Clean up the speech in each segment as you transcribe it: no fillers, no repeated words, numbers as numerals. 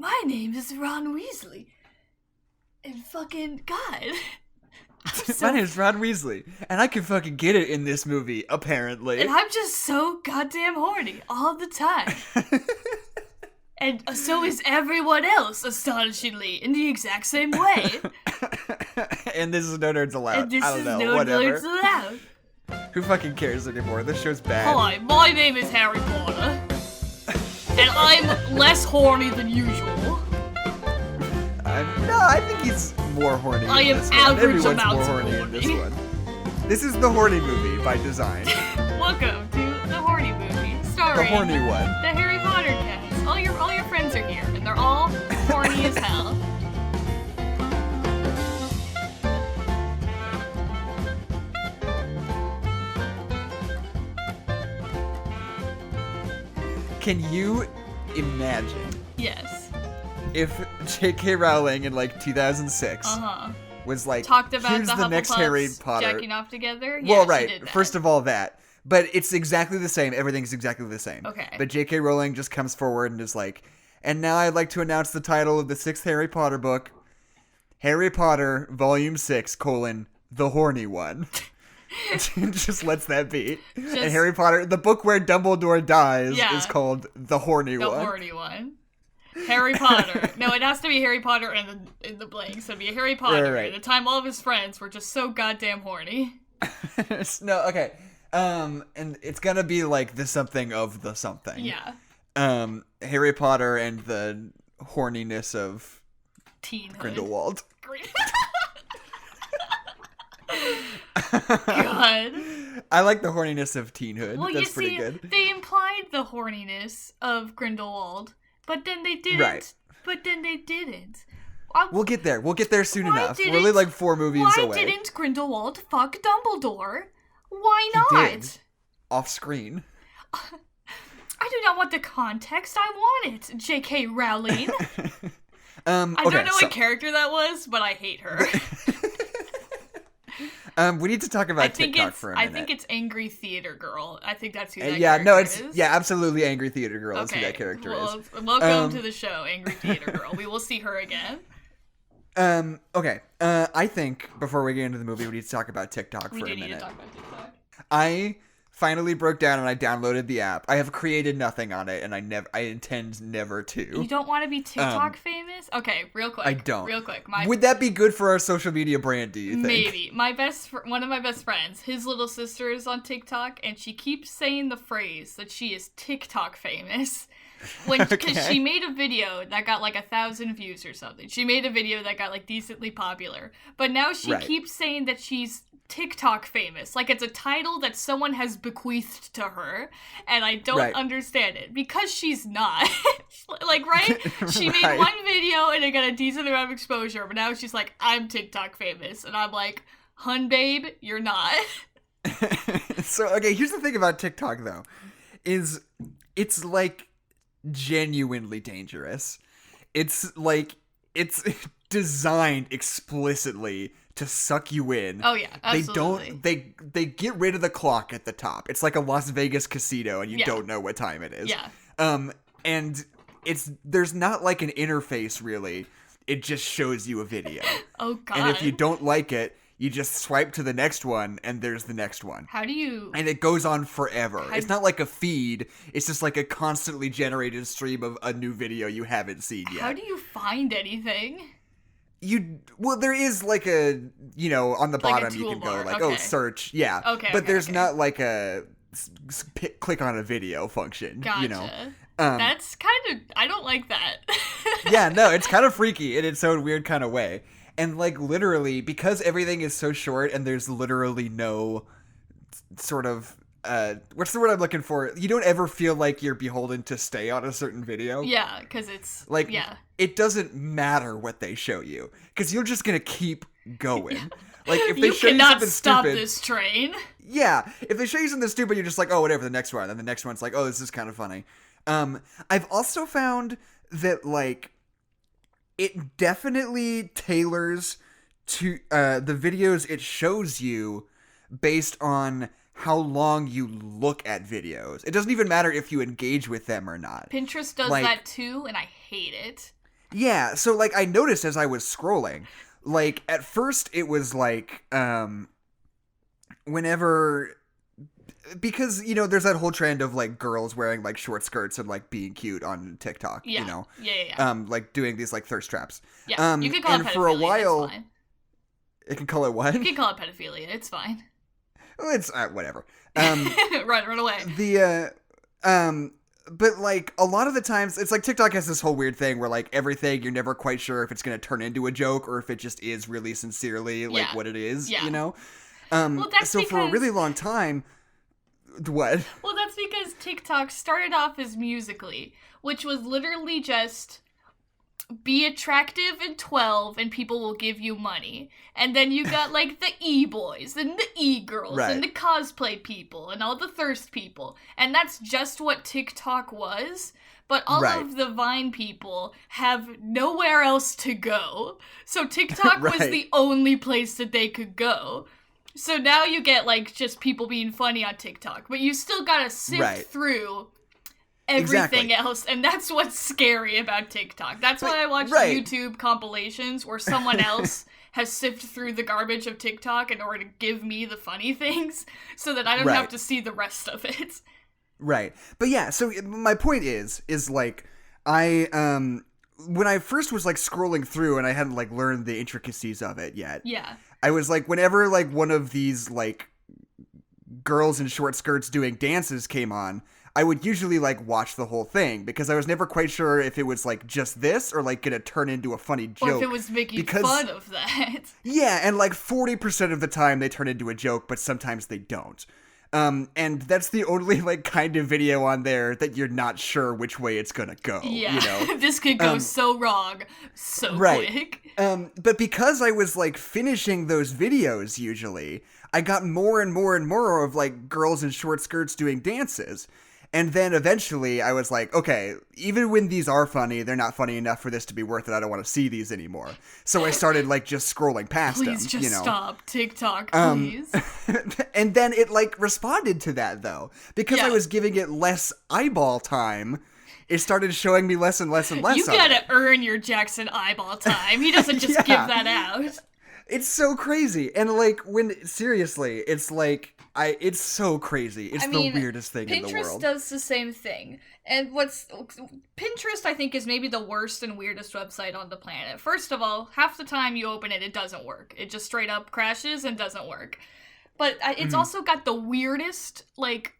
my name is Ron Weasley. And fucking God. My name's Ron Weasley, and I can fucking get it in this movie, apparently. And I'm just so goddamn horny all the time. And so is everyone else, astonishingly, in the exact same way. And this is No Nerds Allowed. And this I don't is know, No whatever. Nerds Allowed. Who fucking cares anymore? This show's bad. Hi, my name is Hary Potter. And I'm less horny than usual. No, I think he's more horny I in am this one. average Everyone's amounts more of horny in this horny. one. This is the horny movie by design. Welcome to the horny movie, starring The horny one. the Hary Potter cast. All your friends are here, and they're all horny as hell. Can you imagine Yes. if J.K. Rowling in like 2006 was like, Talked about here's the next Harry Hufflepuffs Potter. jacking off together? Well, Yeah, right. she did that. First of all, that. But it's exactly the same. Everything's exactly the same. Okay. But J.K. Rowling just comes forward and is like, and now I'd like to announce the title of the 6th Harry Potter book, Harry Potter, Volume 6, The Horny One. Just lets that be. And Harry Potter, the book where Dumbledore dies, is called The Horny One. The Horny One. Harry Potter. No, it has to be Harry Potter in the blank. So it'd be a Harry Potter Right. at the time all of his friends were just so goddamn horny. No, okay. And it's gonna be like the something of the something. Yeah. Harry Potter and the horniness of Teenhood. Grindelwald. God. I like the horniness of teenhood. Well, That's you pretty see, good. they implied the horniness of Grindelwald, but then they didn't. Right. But then they didn't. We'll get there. We'll get there soon Why enough. We're didn't- only like 4 movies Why away. didn't Grindelwald fuck Dumbledore? Why He not? did. Off screen. I do not want the context. I want it, J.K. Rowling. I okay, don't know what character that was, but I hate her. we need to talk about TikTok for a minute. I think it's Angry Theater Girl. I think that's who that yeah, character no, it's is. absolutely Angry Theater Girl is who Okay, that character well, is. welcome to the show, Angry Theater Girl. We will see her again. Okay. I think before we get into the movie, we need to talk about TikTok for a minute. We do need to talk about TikTok. I finally broke down and I downloaded the app. I have created nothing on it, and I intend never to. You don't want to be TikTok famous? Okay, real quick. I don't. Real quick. Would that be good for our social media brand, do you think? Maybe. One of my best friends, his little sister is on TikTok, and she keeps saying the phrase that she is TikTok famous. Because she made a video that got like 1,000 views or something. She made a video that got like decently popular. But now she keeps saying that she's TikTok famous. Like it's a title that someone has bequeathed to her. And I don't understand it. Because she's not. Like, right? She made one video and it got a decent amount of exposure. But now she's like, I'm TikTok famous. And I'm like, hun babe, you're not. So, okay, here's the thing about TikTok, though. Is it's like genuinely dangerous. It's like it's designed explicitly to suck you in. Oh yeah, absolutely. They get rid of the clock at the top. It's like a Las Vegas casino and you don't know what time it is. Yeah. And there's not like an interface really. It just shows you a video. Oh god. And if you don't like it, you just swipe to the next one, and there's the next one. How do you... And it goes on forever. It's not like a feed. It's just like a constantly generated stream of a new video you haven't seen yet. How do you find anything? Well, there is like a, on the Like a bottom you can go toolbar, like, okay. search. Yeah. Okay. But there's not like a click on a video function, Gotcha. That's kind of... I don't like that. Yeah, no, it's kind of freaky in its own weird kind of way. And, like, literally, because everything is so short and there's literally no sort of, what's the word I'm looking for? You don't ever feel like you're beholden to stay on a certain video. Yeah, because it's, like, yeah. It doesn't matter what they show you, because you're just going to keep going. Like, if they show you something stop stupid, this train. Yeah, if they show you something stupid, you're just like, oh, whatever, the next one. And the next one's like, oh, this is kind of funny. I've also found that, like, it definitely tailors to the videos it shows you based on how long you look at videos. It doesn't even matter if you engage with them or not. Pinterest does that too, and I hate it. Yeah, so, like, I noticed as I was scrolling, like, at first it was, like, whenever... Because, you know, there's that whole trend of, like, girls wearing, like, short skirts and, like, being cute on TikTok, Yeah. you know? Yeah. Like, doing these, like, thirst traps. Yeah, you can call it pedophilia, for a while, it's fine. It can call it what? You can call it pedophilia, it's fine. Well, it's, whatever. Run away. But, like, a lot of the times, it's like TikTok has this whole weird thing where, like, everything, you're never quite sure if it's going to turn into a joke or if it just is really sincerely, like, what it is, you know? Well, that's so for a really long time... What? Well, that's because TikTok started off as Musical.ly, which was literally just be attractive and 12 and people will give you money. And then you got, like, the e-boys and the e-girls and the cosplay people and all the thirst people. And that's just what TikTok was. But all of the Vine people have nowhere else to go. So TikTok was the only place that they could go. So now you get, like, just people being funny on TikTok, but you still gotta sift through everything else, and that's what's scary about TikTok. That's why I watch YouTube compilations where someone else has sifted through the garbage of TikTok in order to give me the funny things, so that I don't have to see the rest of it. Right. But yeah, so my point is like, I, when I first was, like, scrolling through and I hadn't, like, learned the intricacies of it yet. Yeah. I was like, whenever, like, one of these, like, girls in short skirts doing dances came on, I would usually, like, watch the whole thing, because I was never quite sure if it was, like, just this, or, like, gonna turn into a funny joke. Or if it was making fun of that. Yeah, and, like, 40% of the time they turn into a joke, but sometimes they don't. And that's the only, like, kind of video on there that you're not sure which way it's gonna go, you know? This could go so wrong so quick. But because I was, like, finishing those videos, usually, I got more and more and more of, like, girls in short skirts doing dances. And then eventually I was like, okay, even when these are funny, they're not funny enough for this to be worth it. I don't want to see these anymore. So I started, like, just scrolling past them. Please just you know? Stop, TikTok, please. And then it, like, responded to that, though. Because I was giving it less eyeball time, it started showing me less and less and less. You gotta earn your Jackson eyeball time. He doesn't just give that out. It's so crazy. And, like, seriously, it's like, it's so crazy. It's the weirdest thing in the world. Pinterest does the same thing. And Pinterest, I think, is maybe the worst and weirdest website on the planet. First of all, half the time you open it, it doesn't work. It just straight up crashes and doesn't work. But it's also got the weirdest, like,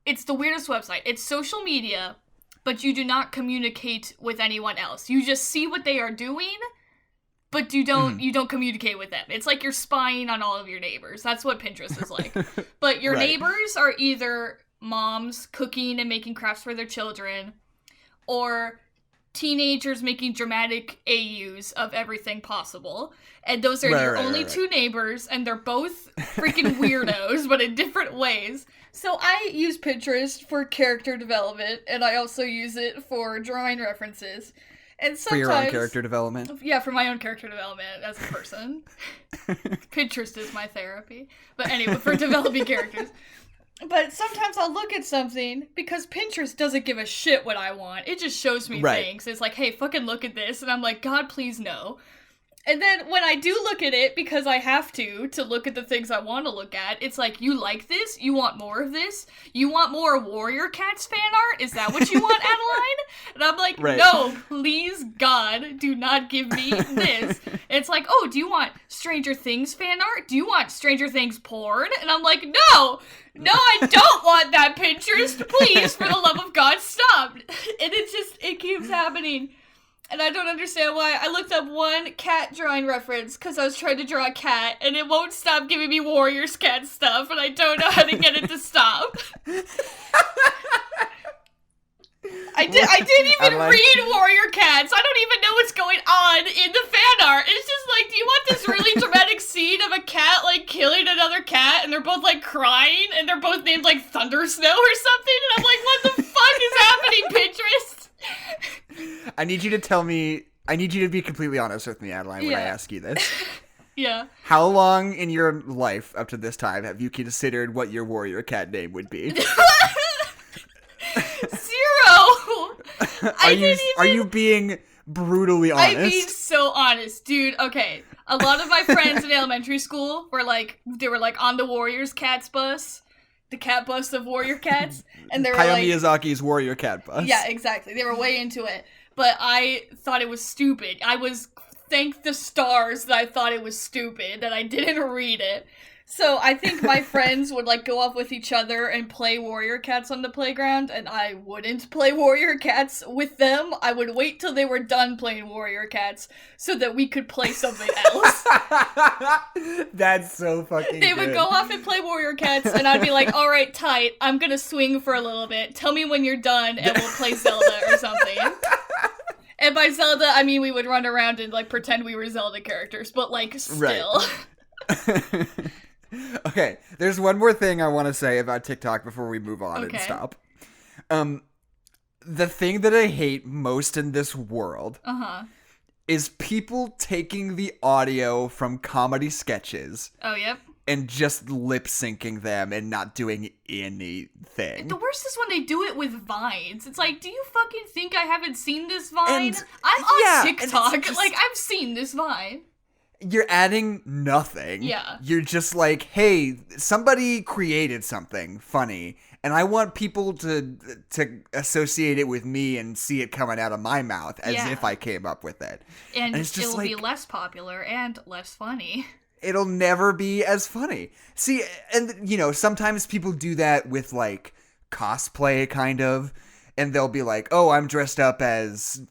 it's the weirdest website. It's social media, but you do not communicate with anyone else. You just see what they are doing, but you don't communicate with them. It's like you're spying on all of your neighbors. That's what Pinterest is like. But your neighbors are either moms cooking and making crafts for their children, or teenagers making dramatic AUs of everything possible. And those are your only two neighbors, and they're both freaking weirdos, but in different ways. So I use Pinterest for character development, and I also use it for drawing references. And sometimes, for your own character development? Yeah, for my own character development as a person. Pinterest is my therapy. But anyway, for developing characters. But sometimes I'll look at something because Pinterest doesn't give a shit what I want. It just shows me things. It's like, hey, fucking look at this. And I'm like, God, please no. And then when I do look at it, because I have to look at the things I want to look at, it's like, you like this? You want more of this? You want more Warrior Cats fan art? Is that what you want, Adeline? And I'm like, no, please, God, do not give me this. And it's like, oh, do you want Stranger Things fan art? Do you want Stranger Things porn? And I'm like, no, I don't want that, Pinterest. Please, for the love of God, stop. And it keeps happening. And I don't understand why. I looked up one cat drawing reference because I was trying to draw a cat, and it won't stop giving me Warriors cat stuff, and I don't know how to get it to stop. I didn't even read Warrior Cats. I don't even know what's going on in the fan art. It's just like, do you want this really dramatic scene of a cat, like, killing another cat, and they're both, like, crying, and they're both named, like, Thunder Snow or something? And I'm like, what the fuck is happening, Pinterest? I need you to be completely honest with me, Adeline, when I ask you this. Yeah. How long in your life up to this time have you considered what your warrior cat name would be? 0! Are you being brutally honest. I mean, so honest, dude. Okay, a lot of my friends in elementary school were like, they were like on the Warriors Cats bus, the cat bus of Warrior Cats, and they were Hayao like, Miyazaki's Warrior Cat bus. yeah, exactly. They were way into it, but I thought it was stupid. Thank the stars that I thought it was stupid, that I didn't read it. So I think my friends would like go off with each other and play Warrior Cats on the playground, and I wouldn't play Warrior Cats with them. I would wait till they were done playing Warrior Cats so that we could play something else. That's so fucking They would go off and play Warrior Cats, and I'd be like, all right, tight, I'm gonna swing for a little bit. Tell me when you're done, and we'll play Zelda or something. And by Zelda, I mean we would run around and like pretend we were Zelda characters, but like still. Right. Okay, there's one more thing I want to say about TikTok before we move on and stop. The thing that I hate most in this world is people taking the audio from comedy sketches. Oh, yep. And just lip syncing them and not doing anything. The worst is when they do it with vines. It's like, do you fucking think I haven't seen this vine? And, I'm on yeah, TikTok. just, like, I've seen this vine. You're adding nothing. Yeah. You're just like, hey, somebody created something funny, and I want people to associate it with me and see it coming out of my mouth as if I came up with it. And it's just it'll be less popular and less funny. It'll never be as funny. See, and, you know, sometimes people do that with, like, cosplay, kind of, and they'll be like, oh, I'm dressed up as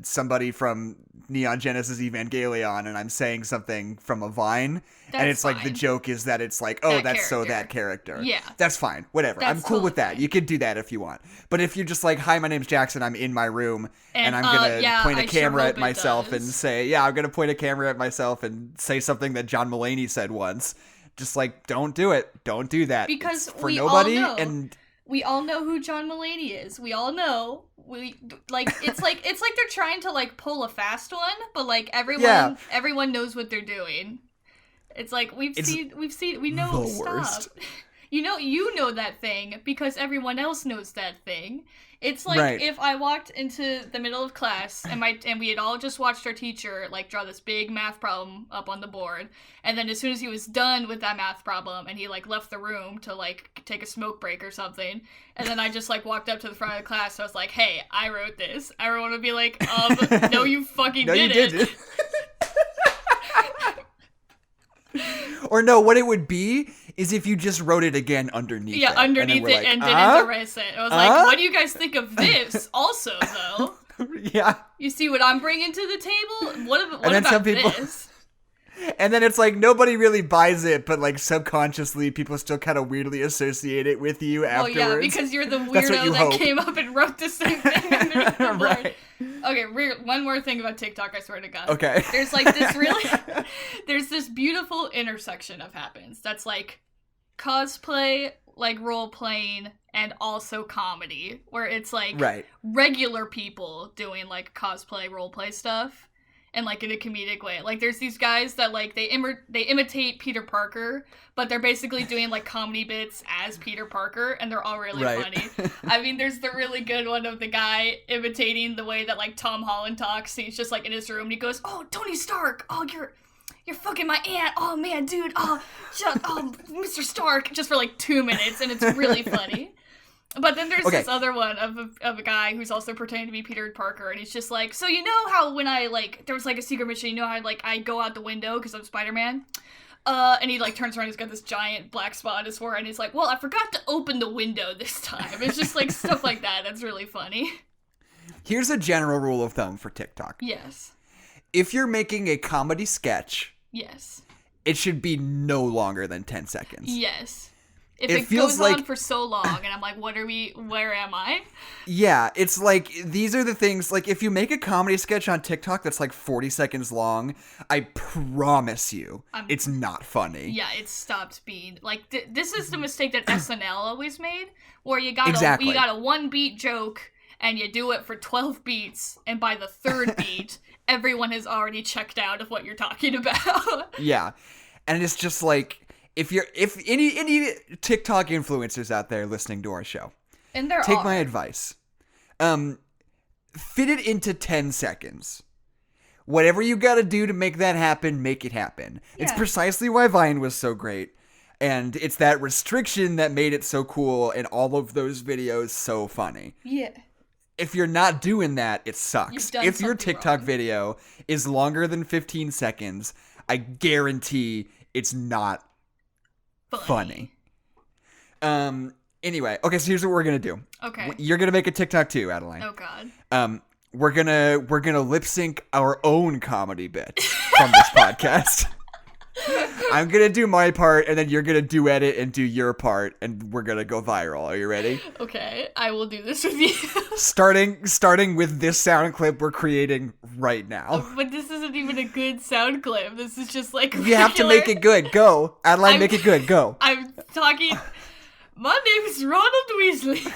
somebody from Neon Genesis Evangelion, and I'm saying something from a Vine, and it's fine. Like, the joke is that it's like, oh, that's so that character. Yeah. That's fine. Whatever. I'm cool with that. Fine. You can do that if you want. But if you're just like, hi, my name's Jackson, I'm in my room, and I'm gonna point a camera at myself and say, I'm gonna point a camera at myself and say something that John Mulaney said once. Just like, don't do it. Don't do that. Because it's for nobody, all know. And we all know who John Mulaney is. We all know. It's like they're trying to like pull a fast one, but like everyone knows what they're doing. It's like we know. The stop. Worst. You know that thing because everyone else knows that thing. It's like if I walked into the middle of class and we had all just watched our teacher like draw this big math problem up on the board, and then as soon as he was done with that math problem and he like left the room to like take a smoke break or something, and then I just like walked up to the front of the class and I was like, hey, I wrote this. Everyone would be like, no, you fucking didn't. Or no, what it would be is if you just wrote it again underneath it. Yeah, underneath it and didn't erase it. I was like, what do you guys think of this also, though? Yeah. You see what I'm bringing to the table? What about this? And then it's like, nobody really buys it, but like subconsciously people still kind of weirdly associate it with you afterwards. Oh yeah, because you're the weirdo that came up and wrote the same thing underneath the board. Right. Okay, one more thing about TikTok, I swear to God. Okay. There's like this there's this beautiful intersection of happens that's like cosplay, like role-playing, and also comedy, where it's like regular people doing like cosplay, role-play stuff. And like in a comedic way. Like there's these guys that like they imitate Peter Parker, but they're basically doing like comedy bits as Peter Parker, and they're all really funny. I mean, there's the really good one of the guy imitating the way that like Tom Holland talks. He's just like in his room and he goes, "Oh, Tony Stark. Oh, you're fucking my aunt. Oh man, dude. Oh, Mr. Stark." Just for like 2 minutes, and it's really funny. But then there's this other one of a guy who's also pretending to be Peter Parker, and he's just like, so you know how when I, like, there was, like, a secret mission, you know how, like, I go out the window because I'm Spider-Man? And he, like, turns around, he's got this giant black spot on his forehead, and he's like, well, I forgot to open the window this time. It's just, like, stuff like that. That's really funny. Here's a general rule of thumb for TikTok. Yes. If you're making a comedy sketch, yes, it should be no longer than 10 seconds. Yes. If it goes on for so long, and I'm like, where am I? Yeah, it's like, these are the things, like, if you make a comedy sketch on TikTok that's like 40 seconds long, I promise you, it's not funny. Yeah, it stopped being, like, this is the mistake that SNL always made, where you got a one-beat joke, and you do it for 12 beats, and by the third beat, everyone has already checked out of what you're talking about. Yeah, and it's just like, if any TikTok influencers out there listening to our show, and take my advice. fit it into 10 seconds. Whatever you gotta do to make that happen, make it happen. Yeah. It's precisely why Vine was so great. And it's that restriction that made it so cool and all of those videos so funny. Yeah. If you're not doing that, it sucks. If your TikTok video is longer than 15 seconds, I guarantee it's not funny. Anyway, okay, so here's what we're gonna do. Okay. You're gonna make a TikTok too, Adeline. Oh God. We're gonna lip sync our own comedy bit from this podcast. I'm gonna do my part, and then you're gonna duet it and do your part, and we're gonna go viral. Are you ready? Okay, I will do this with you. starting with this sound clip we're creating right now. But this isn't even a good sound clip. This is just like you have to make it good. Go, Adeline, make it good. Go. I'm talking. My name is Ronald Weasley.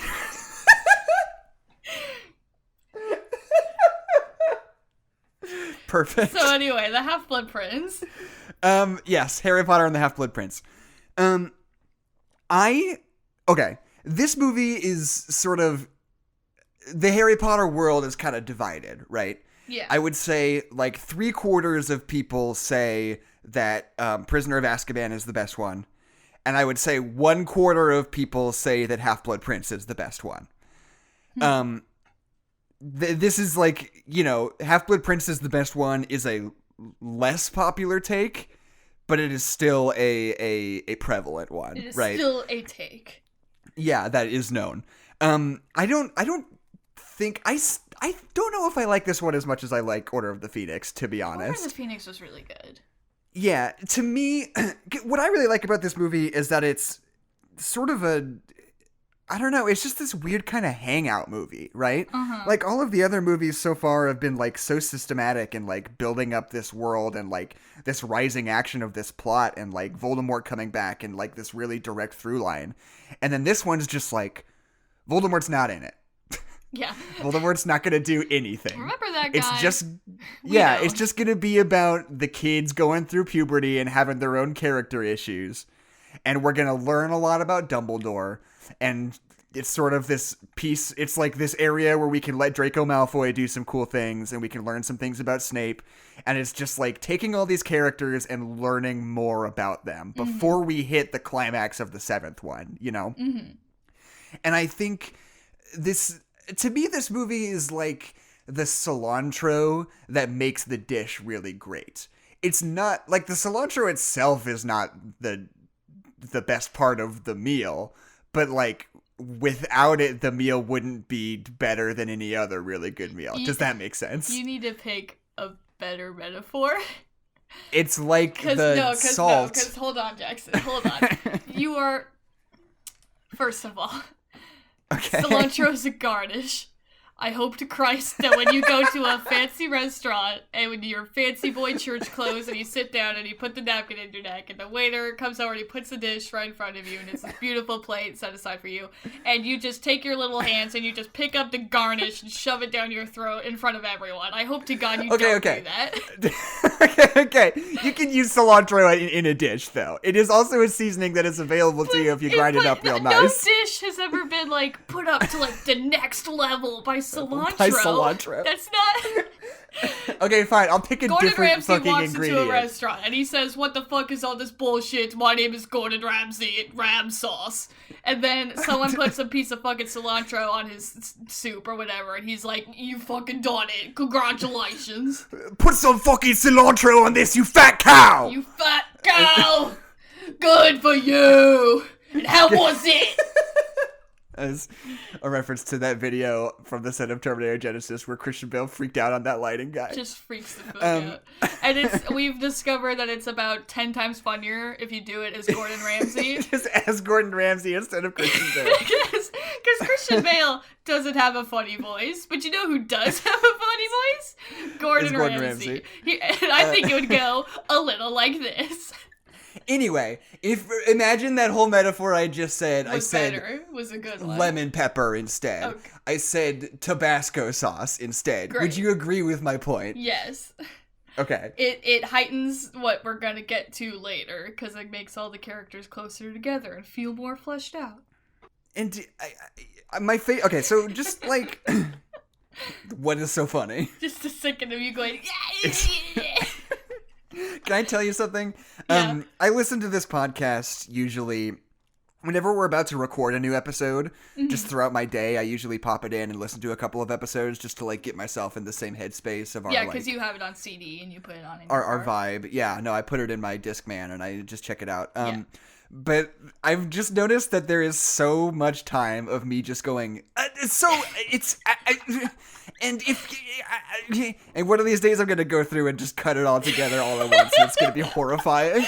Perfect. So anyway, the Half-Blood Prince. Yes, Harry Potter and the Half-Blood Prince. Okay, this movie is sort of, the Harry Potter world is kind of divided, right? Yeah. I would say like 3/4 of people say that Prisoner of Azkaban is the best one. And I would say 1/4 of people say that Half-Blood Prince is the best one. This is like, Half-Blood Prince is the best one is a less popular take, but it is still a prevalent one, it is right? Still a take. Yeah, that is known. I don't think I don't know if I like this one as much as I like Order of the Phoenix, to be honest. Order of the Phoenix was really good. Yeah, to me, what I really like about this movie is that it's sort of I don't know, it's just this weird kind of hangout movie, right? Uh-huh. Like, all of the other movies so far have been, like, so systematic and, like, building up this world and, like, this rising action of this plot and, like, Voldemort coming back and, like, this really direct through line. And then this one's just, like, Voldemort's not in it. Yeah. Voldemort's not going to do anything. Remember that guy? It's just, it's just going to be about the kids going through puberty and having their own character issues. And we're going to learn a lot about Dumbledore. And it's sort of this piece, it's like this area where we can let Draco Malfoy do some cool things and we can learn some things about Snape. And it's just like taking all these characters and learning more about them before we hit the climax of the 7th one, Mm-hmm. And I think to me, this movie is like the cilantro that makes the dish really great. It's not, like, the cilantro itself is not the best part of the meal, but, like, without it, the meal wouldn't be better than any other really good meal. Does that make sense? You need to pick a better metaphor. It's like salt. Because hold on, Jackson. Hold on. You are, first of all, cilantro is a garnish. I hope to Christ that when you go to a fancy restaurant and when your fancy boy church clothes and you sit down and you put the napkin in your neck and the waiter comes over and he puts the dish right in front of you and it's this beautiful plate set aside for you and you just take your little hands and you just pick up the garnish and shove it down your throat in front of everyone. I hope to God you don't do that. Okay. You can use cilantro in a dish, though. It is also a seasoning that is available to you if you grind it up real nice. No dish has ever been, like, put up to, like, the next level by cilantro. That's not... Okay, fine. I'll pick a different fucking ingredient. Gordon Ramsay walks into a restaurant and he says, "What the fuck is all this bullshit? My name is Gordon Ramsay, ram sauce." And then someone puts a piece of fucking cilantro on his soup or whatever, and he's like, "You fucking done it. Congratulations. Put some fucking cilantro on this, you fat cow! You fat cow! Good for you! And how was it?" As a reference to that video from the set of Terminator Genesis where Christian Bale freaked out on that lighting guy. Just freaks the fuck out. And we've discovered that it's about 10 times funnier if you do it as Gordon Ramsay. Just as Gordon Ramsay instead of Christian Bale. Because Christian Bale doesn't have a funny voice, but you know who does have a funny voice? Gordon Ramsay. And I think it would go a little like this. Anyway, imagine that whole metaphor I just said. Was a good one. Lemon pepper instead. Okay. I said Tabasco sauce instead. Great. Would you agree with my point? Yes. Okay. It heightens what we're gonna get to later because it makes all the characters closer together and feel more fleshed out. And okay, so just like What is so funny? Just a second of you going, Can I tell you something? Yeah. I listen to this podcast usually whenever we're about to record a new episode. Just throughout my day, I usually pop it in and listen to a couple of episodes just to like get myself in the same headspace of our Yeah, because you have it on CD and you put it on in our vibe. Yeah, no, I put it in my Discman and I just check it out. Yeah. But I've just noticed that there is so much time of me just going, and one of these days I'm going to go through and just cut it all together all at once. And it's going to be horrifying.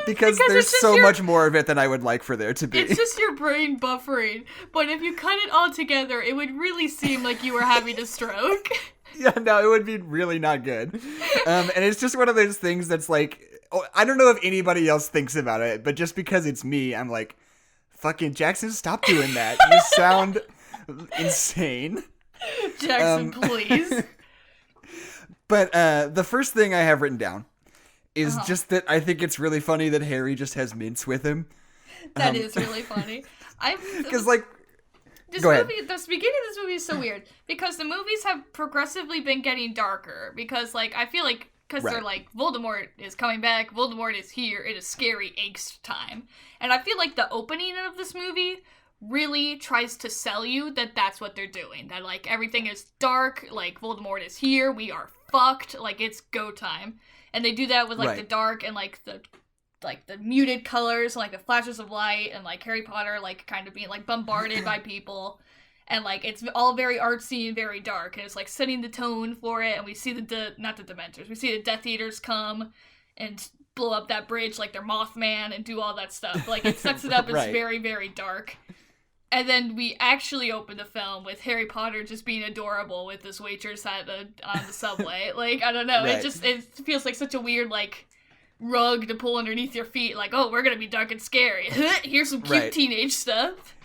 because there's so much more of it than I would like for there to be. It's just your brain buffering. But if you cut it all together, it would really seem like you were having a stroke. Yeah, no, it would be really not good. And it's just one of those things that's like, I don't know if anybody else thinks about it, but just because it's me, I'm like, fucking Jackson, stop doing that. You sound insane. Jackson, please. But the first thing I have written down is just that I think it's really funny that Harry just has mints with him. That is really funny. Because, like, the beginning of this movie is so weird because the movies have progressively been getting darker because, like, I feel like because they're like, Voldemort is coming back, Voldemort is here, it is scary angst time. And I feel like the opening of this movie really tries to sell you that that's what they're doing. That, like, everything is dark, like, Voldemort is here, we are fucked, like, it's go time. And they do that with, like, the dark and, like, the muted colors, like, the flashes of light, and, like, Harry Potter, like, kind of being, like, bombarded by people. And, like, it's all very artsy and very dark. And it's, like, setting the tone for it. And we see not the Dementors. We see the Death Eaters come and blow up that bridge like they're Mothman and do all that stuff. Like, it sets it up as very, very dark. And then we actually open the film with Harry Potter just being adorable with this waitress on the subway. Like, I don't know. It feels like such a weird, like, rug to pull underneath your feet. Like, oh, we're going to be dark and scary. Here's some cute teenage stuff.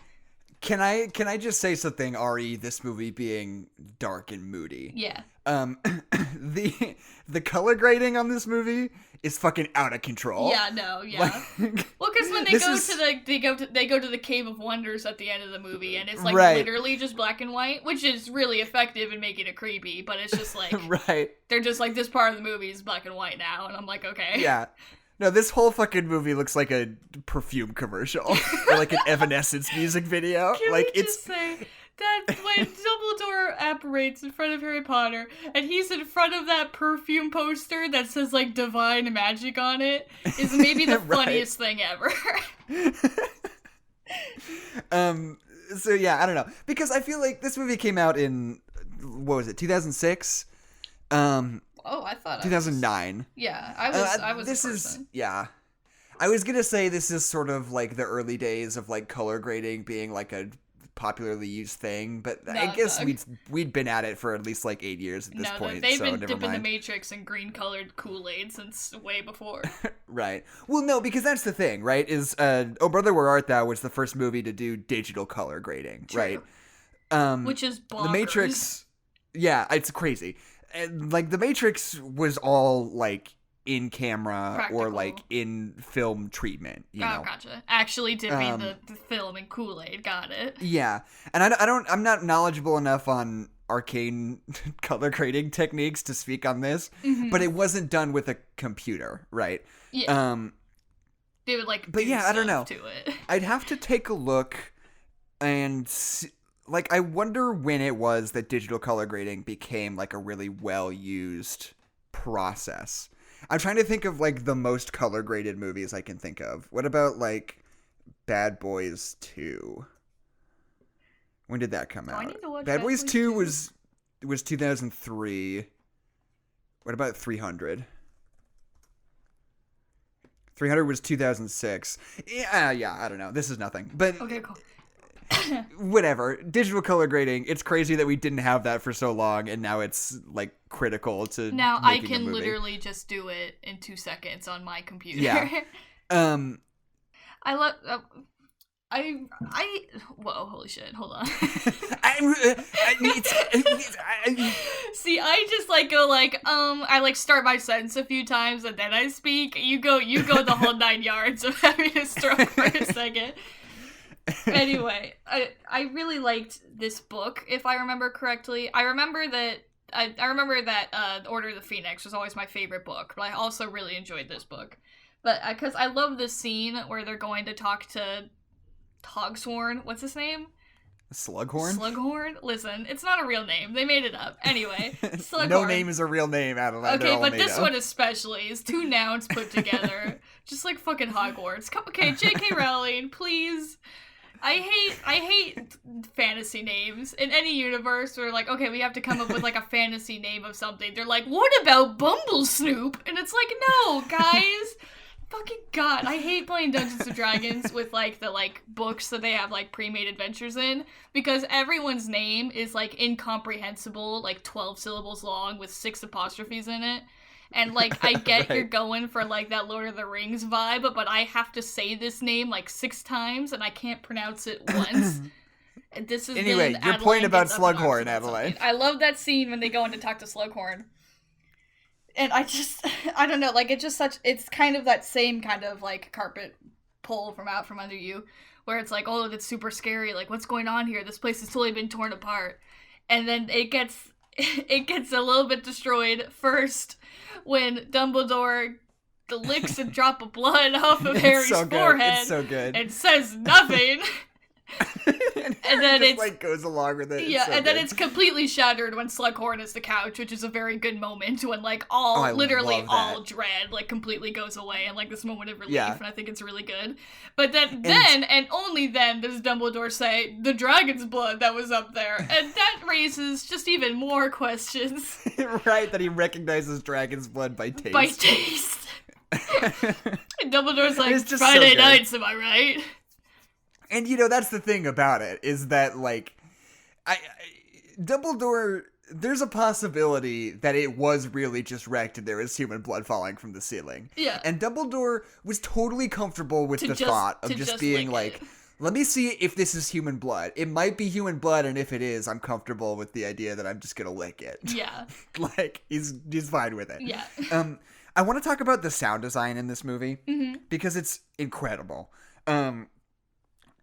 Can I just say something, Ari, this movie being dark and moody? Yeah. The color grading on this movie is fucking out of control. Yeah, no, yeah. Like, well, because when they go to the Cave of Wonders at the end of the movie, and it's like literally just black and white, which is really effective in making it creepy. But it's just like they're just like, this part of the movie is black and white now, and I'm like, okay. Yeah. No, this whole fucking movie looks like a perfume commercial or like an Evanescence music video. Can like we just say that when Dumbledore apparates in front of Harry Potter and he's in front of that perfume poster that says like divine magic on it is maybe the funniest thing ever. So yeah, I don't know, because I feel like this movie came out in, what was it, 2006? Oh, I thought 2009. Yeah, I was this a person. Yeah. I was gonna say this is sort of like the early days of like color grading being like a popularly used thing, but I guess we'd been at it for at least like 8 years at this point. They've so been never dipping mind. the Matrix in green colored Kool-Aid since way before. Right. Well, no, because that's the thing, right? Is Oh Brother, Where Art Thou was the first movie to do digital color grading, True. right? Which is bonkers. The Matrix. Yeah, it's crazy. And, like, The Matrix was all, like, in camera Practical. or, like, in film treatment, you know? Gotcha. Actually dipping the film in Kool-Aid, got it. Yeah. And I'm not knowledgeable enough on arcane color grading techniques to speak on this, but it wasn't done with a computer, right? Yeah. They would, like, but yeah, I don't know. To it. I'd have to take a look and like, I wonder when it was that digital color grading became, like, a really well-used process. I'm trying to think of, like, the most color-graded movies I can think of. What about, like, Bad Boys 2? When did that come out? I need to watch Bad Boys 2 was 2003. What about 300? 300 was 2006. Yeah, I don't know. This is nothing. But okay, cool. Whatever. Digital color grading. It's crazy that we didn't have that for so long, and now it's like critical to. Now I can literally just do it in 2 seconds on my computer. Yeah. I love. Whoa! Holy shit! Hold on. See, I just like go like I like start my sentence a few times and then I speak. You go the whole 9 yards of having a stroke for a second. Anyway, I really liked this book, if I remember correctly. I remember that Order of the Phoenix was always my favorite book, but I also really enjoyed this book. But because I love the scene where they're going to talk to Hogsworn. What's his name? Slughorn? Slughorn? Listen, it's not a real name. They made it up. Anyway, Slughorn. No name is a real name, Adeline. Okay, but this one especially is two nouns put together. Just like fucking Hogwarts. Okay, J.K. Rowling, please. I hate fantasy names. In any universe, we're like, okay, we have to come up with like a fantasy name of something. They're like, what about Bumblesnoop? And it's like, no, guys. Fucking God, I hate playing Dungeons & Dragons with, like, the, like, books that they have, like, pre-made adventures in, because everyone's name is, like, incomprehensible, like, 12 syllables long with 6 apostrophes in it, and, like, I get right. You're going for, like, that Lord of the Rings vibe, but I have to say this name, like, 6 times, and I can't pronounce it once. This is anyway, your point about Slughorn, Adeline. I love that scene when they go in to talk to Slughorn. And I don't know, like, it's kind of that same kind of, like, carpet pull from out from under you, where it's like, oh, that's super scary, like, what's going on here? This place has totally been torn apart. And then it gets a little bit destroyed first when Dumbledore licks a drop of blood off of Harry's forehead. It's so good. And says nothing. and then it like goes along with it. Yeah, then it's completely shattered when Slughorn is the couch, which is a very good moment when like all dread like completely goes away and like this moment of relief, and I think it's really good. But then and only then does Dumbledore say the dragon's blood that was up there, and that raises just even more questions. Right, that he recognizes dragon's blood by taste. By taste. And Dumbledore's like, Friday nights, am I right? And, you know, that's the thing about it, is that, like, Dumbledore, there's a possibility that it was really just wrecked and there was human blood falling from the ceiling. Yeah. And Dumbledore was totally comfortable with the thought of just being like, let me see if this is human blood. It might be human blood, and if it is, I'm comfortable with the idea that I'm just gonna lick it. Yeah. Like, he's fine with it. Yeah. I want to talk about the sound design in this movie, because it's incredible.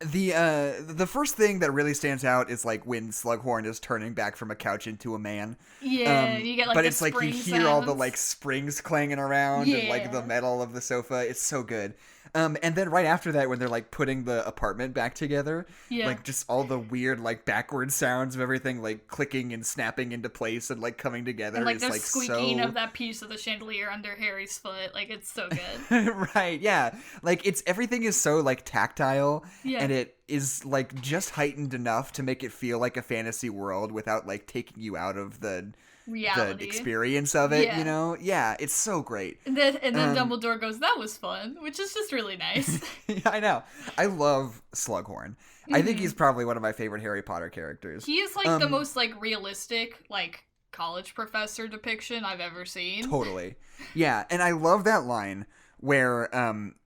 The first thing that really stands out is like when Slughorn is turning back from a couch into a man. Yeah, you get like but the it's like you hear sounds. all the like springs clanging around and like the metal of the sofa. It's so good. And then right after that, when they're like putting the apartment back together, like just all the weird like backward sounds of everything like clicking and snapping into place and like coming together. And like is, the like, squeaking of that piece of the chandelier under Harry's foot. Like it's so good. Right, yeah. Like everything is so like tactile, and it is like just heightened enough to make it feel like a fantasy world without like taking you out of the reality, the experience of it, you know? Yeah, it's so great. And then Dumbledore goes, that was fun, which is just really nice. Yeah, I know. I love Slughorn. I think he's probably one of my favorite Harry Potter characters. He is like the most like realistic, like college professor depiction I've ever seen. Totally. Yeah, and I love that line where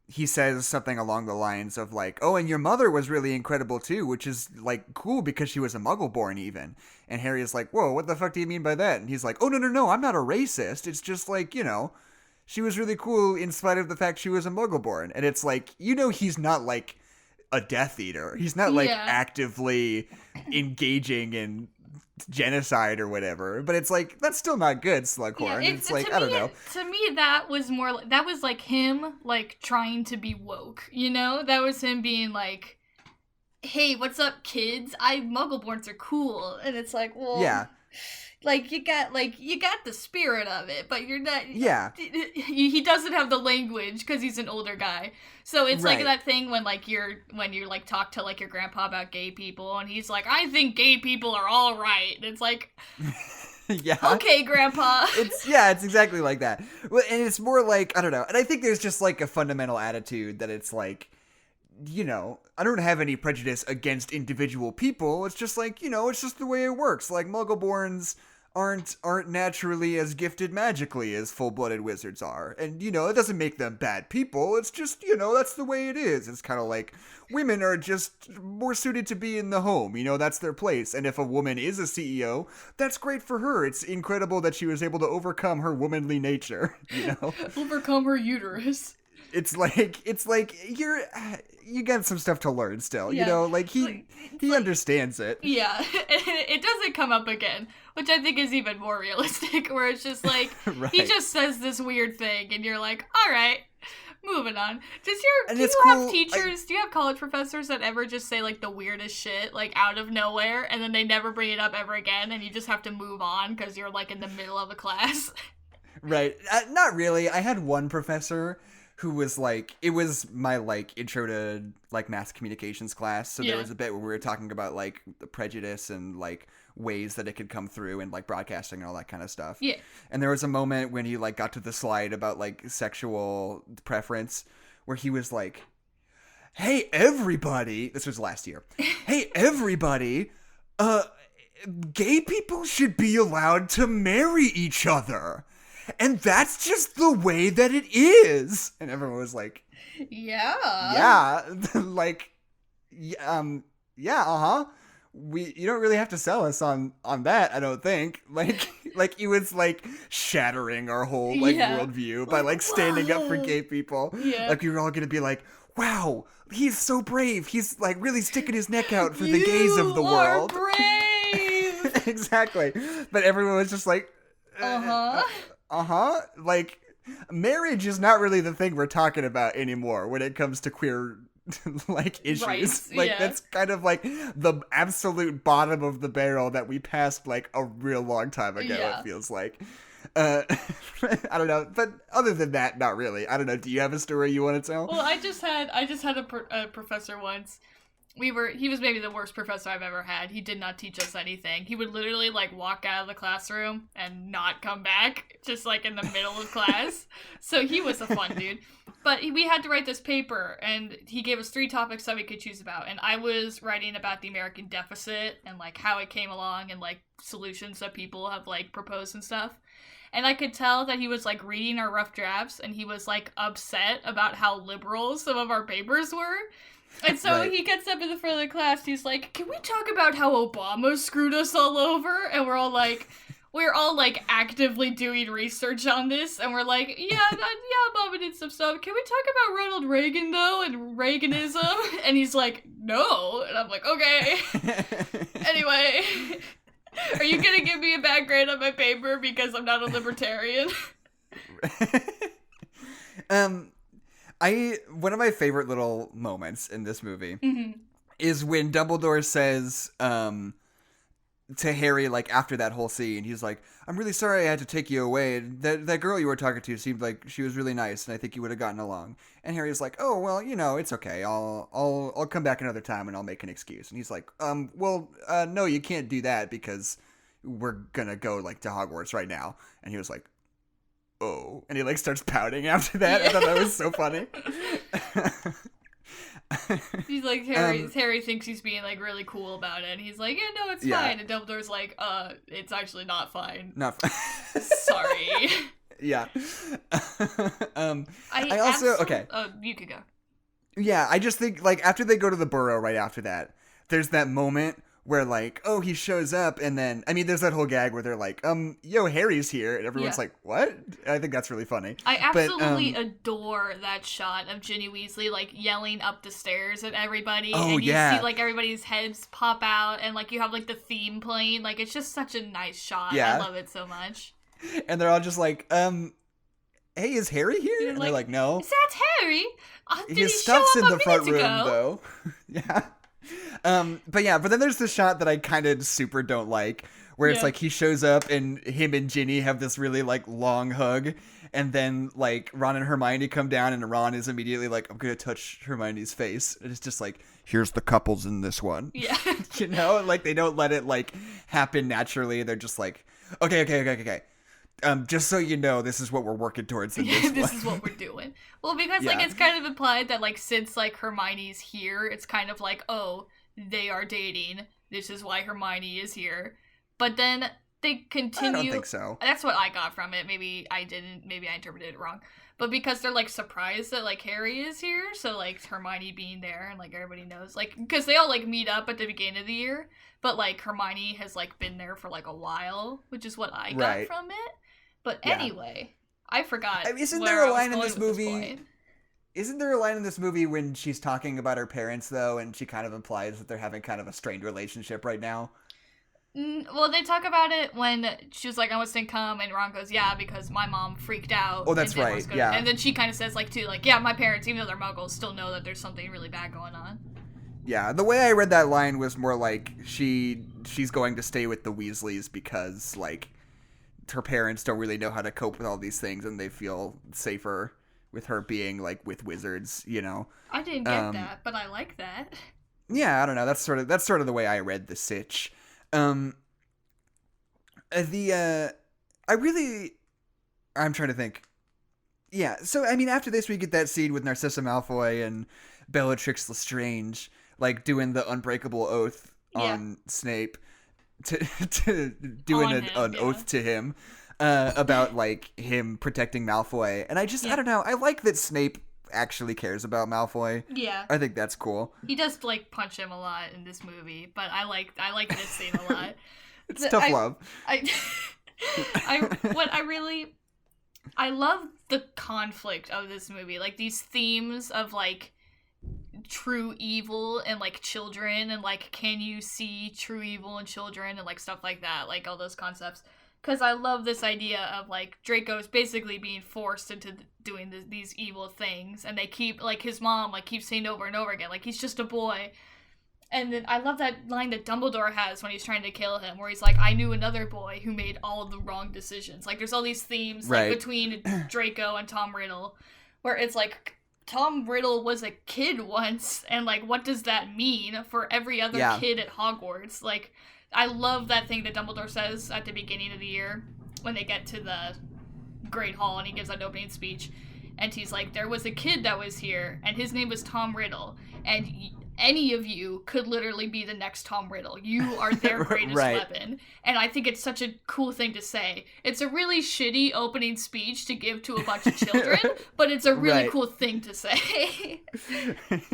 he says something along the lines of like, oh, and your mother was really incredible too, which is like cool because she was a Muggle-born even. And Harry is like, whoa, what the fuck do you mean by that? And he's like, oh, no, I'm not a racist. It's just like, you know, she was really cool in spite of the fact she was a Muggle-born. And it's like, you know, he's not like a Death Eater. He's not like actively engaging in genocide or whatever, but it's like that's still not good, Slughorn. Yeah, it's like I don't know. To me, that was more that was like him like trying to be woke, you know? That was him being like, "Hey, what's up, kids? Muggleborns are cool," and it's like, well, yeah. Like you got the spirit of it, but you're not. Yeah. He doesn't have the language because he's an older guy. So it's like that thing when you like talk to like your grandpa about gay people, and he's like, I think gay people are all right. And it's like, yeah. Okay, grandpa. It's exactly like that. Well, and it's more like I don't know. And I think there's just like a fundamental attitude that it's like, you know, I don't have any prejudice against individual people. It's just like, you know, it's just the way it works. Like Muggleborns aren't naturally as gifted magically as full-blooded wizards are. And, you know, it doesn't make them bad people. It's just, you know, that's the way it is. It's kind of like women are just more suited to be in the home. You know, that's their place. And if a woman is a CEO, that's great for her. It's incredible that she was able to overcome her womanly nature, you know? Overcome her uterus. it's like you got some stuff to learn still, you know, like he understands it. Yeah, it doesn't come up again, which I think is even more realistic, where it's just like, right. he just says this weird thing, and you're like, all right, moving on. Do you have teachers, do you have college professors that ever just say, like, the weirdest shit, like, out of nowhere, and then they never bring it up ever again, and you just have to move on because you're, like, in the middle of a class? Right. Not really. I had one professor who was like, it was my like intro to like mass communications class. So there was a bit where we were talking about like the prejudice and like ways that it could come through and like broadcasting and all that kind of stuff. Yeah. And there was a moment when he like got to the slide about like sexual preference where he was like, hey, everybody, this was last year. Hey, everybody, gay people should be allowed to marry each other. And that's just the way that it is. And everyone was like, yeah, like, yeah, uh-huh. You don't really have to sell us on that, I don't think. Like he was like shattering our whole like worldview by like standing up for gay people. Yeah. Like we were all gonna be like, wow, he's so brave. He's like really sticking his neck out for the gays of the world. Brave. Exactly. But everyone was just like, like, marriage is not really the thing we're talking about anymore when it comes to queer, like, issues. Right, like, that's kind of, like, the absolute bottom of the barrel that we passed, like, a real long time ago, it feels like. I don't know. But other than that, not really. I don't know. Do you have a story you want to tell? Well, I just had a professor once. He was maybe the worst professor I've ever had. He did not teach us anything. He would literally, like, walk out of the classroom and not come back, just, like, in the middle of class. So he was a fun dude. But we had to write this paper, and he gave us 3 topics that we could choose about. And I was writing about the American deficit and, like, how it came along and, like, solutions that people have, like, proposed and stuff. And I could tell that he was, like, reading our rough drafts, and he was, like, upset about how liberal some of our papers were. And so he gets up in the front of the class, he's like, can we talk about how Obama screwed us all over? And we're all like, actively doing research on this, and we're like, yeah, Obama did some stuff. Can we talk about Ronald Reagan, though, and Reaganism? And he's like, no. And I'm like, okay. Anyway, are you gonna give me a bad grade on my paper because I'm not a libertarian? One of my favorite little moments in this movie is when Dumbledore says to Harry, like, after that whole scene, he's like, I'm really sorry I had to take you away. That girl you were talking to seemed like she was really nice, and I think you would have gotten along. And Harry's like, oh, well, you know, it's okay. I'll come back another time and I'll make an excuse. And he's like, no, you can't do that because we're gonna go, like, to Hogwarts right now. And he was like, oh, and he like starts pouting after that. I thought that was so funny. He's like, Harry thinks he's being like really cool about it, and he's like, yeah, no, it's fine. And Dumbledore's like, it's actually not fine. Not fine. Sorry. Yeah. I also okay. You could go. Yeah, I just think like after they go to the Burrow right after that, there's that moment where, like, oh, he shows up, and then, I mean, there's that whole gag where they're like, yo, Harry's here, and everyone's like, what? I think that's really funny. I absolutely adore that shot of Ginny Weasley, like, yelling up the stairs at everybody, and you see, like, everybody's heads pop out, and, like, you have, like, the theme playing, like, it's just such a nice shot. I love it so much. And they're all just like, hey, is Harry here? And they're like, no. Is that Harry? His stuff's in the front room, though. Yeah. But then there's the shot that I kind of super don't like, where it's like he shows up and him and Ginny have this really like long hug, and then like Ron and Hermione come down, and Ron is immediately like, I'm gonna touch Hermione's face, and it's just like, here's the couples in this one. Yeah. You know, like they don't let it like happen naturally. They're just like, okay. Just so you know, this is what we're working towards in this one. This is what we're doing. Well, because, like, it's kind of implied that, like, since, like, Hermione's here, it's kind of like, oh, they are dating. This is why Hermione is here. But then they continue... I don't think so. That's what I got from it. Maybe I didn't. Maybe I interpreted it wrong. But because they're, like, surprised that, like, Harry is here, so, like, Hermione being there, and, like, everybody knows. Like, because they all, like, meet up at the beginning of the year, but, like, Hermione has, like, been there for, like, a while, which is what I got from it. But anyway, I forgot. Isn't there a line in this movie? Isn't there a line in this movie when she's talking about her parents, though, and she kind of implies that they're having kind of a strained relationship right now? Well, they talk about it when she was like, I didn't come, and Ron goes, yeah, because my mom freaked out. Oh, that's right, yeah. And then she kind of says, like, too, like, yeah, my parents, even though they're muggles, still know that there's something really bad going on. Yeah, the way I read that line was more like she's going to stay with the Weasleys because, like, her parents don't really know how to cope with all these things, and they feel safer with her being, like, with wizards, you know? I didn't get that, but I like that. Yeah, I don't know. That's sort of the way I read the sitch. I'm trying to think. Yeah, so, I mean, after this, we get that scene with Narcissa Malfoy and Bellatrix Lestrange, like, doing the unbreakable oath on Snape, to doing an oath to him, about, like, him protecting Malfoy. And I don't know, I like that Snape actually cares about Malfoy. Yeah. I think that's cool. He does, like, punch him a lot in this movie, but I like this scene a lot. It's tough love. I love the conflict of this movie. Like, these themes of, like, true evil and, like, children, and, like, can you see true evil in children, and, like, stuff like that. Like, all those concepts. Because I love this idea of, like, Draco's basically being forced into doing these evil things. And they keep, like, his mom, like, keeps saying over and over again, like, he's just a boy. And then I love that line that Dumbledore has when he's trying to kill him, where he's like, I knew another boy who made all of the wrong decisions. Like, there's all these themes, like, between Draco and Tom Riddle, where it's like, Tom Riddle was a kid once, and, like, what does that mean for every other kid at Hogwarts? Like, I love that thing that Dumbledore says at the beginning of the year when they get to the Great Hall and he gives that opening speech. And he's like, there was a kid that was here, and his name was Tom Riddle. And any of you could literally be the next Tom Riddle. You are their greatest weapon. And I think it's such a cool thing to say. It's a really shitty opening speech to give to a bunch of children, but it's a really cool thing to say.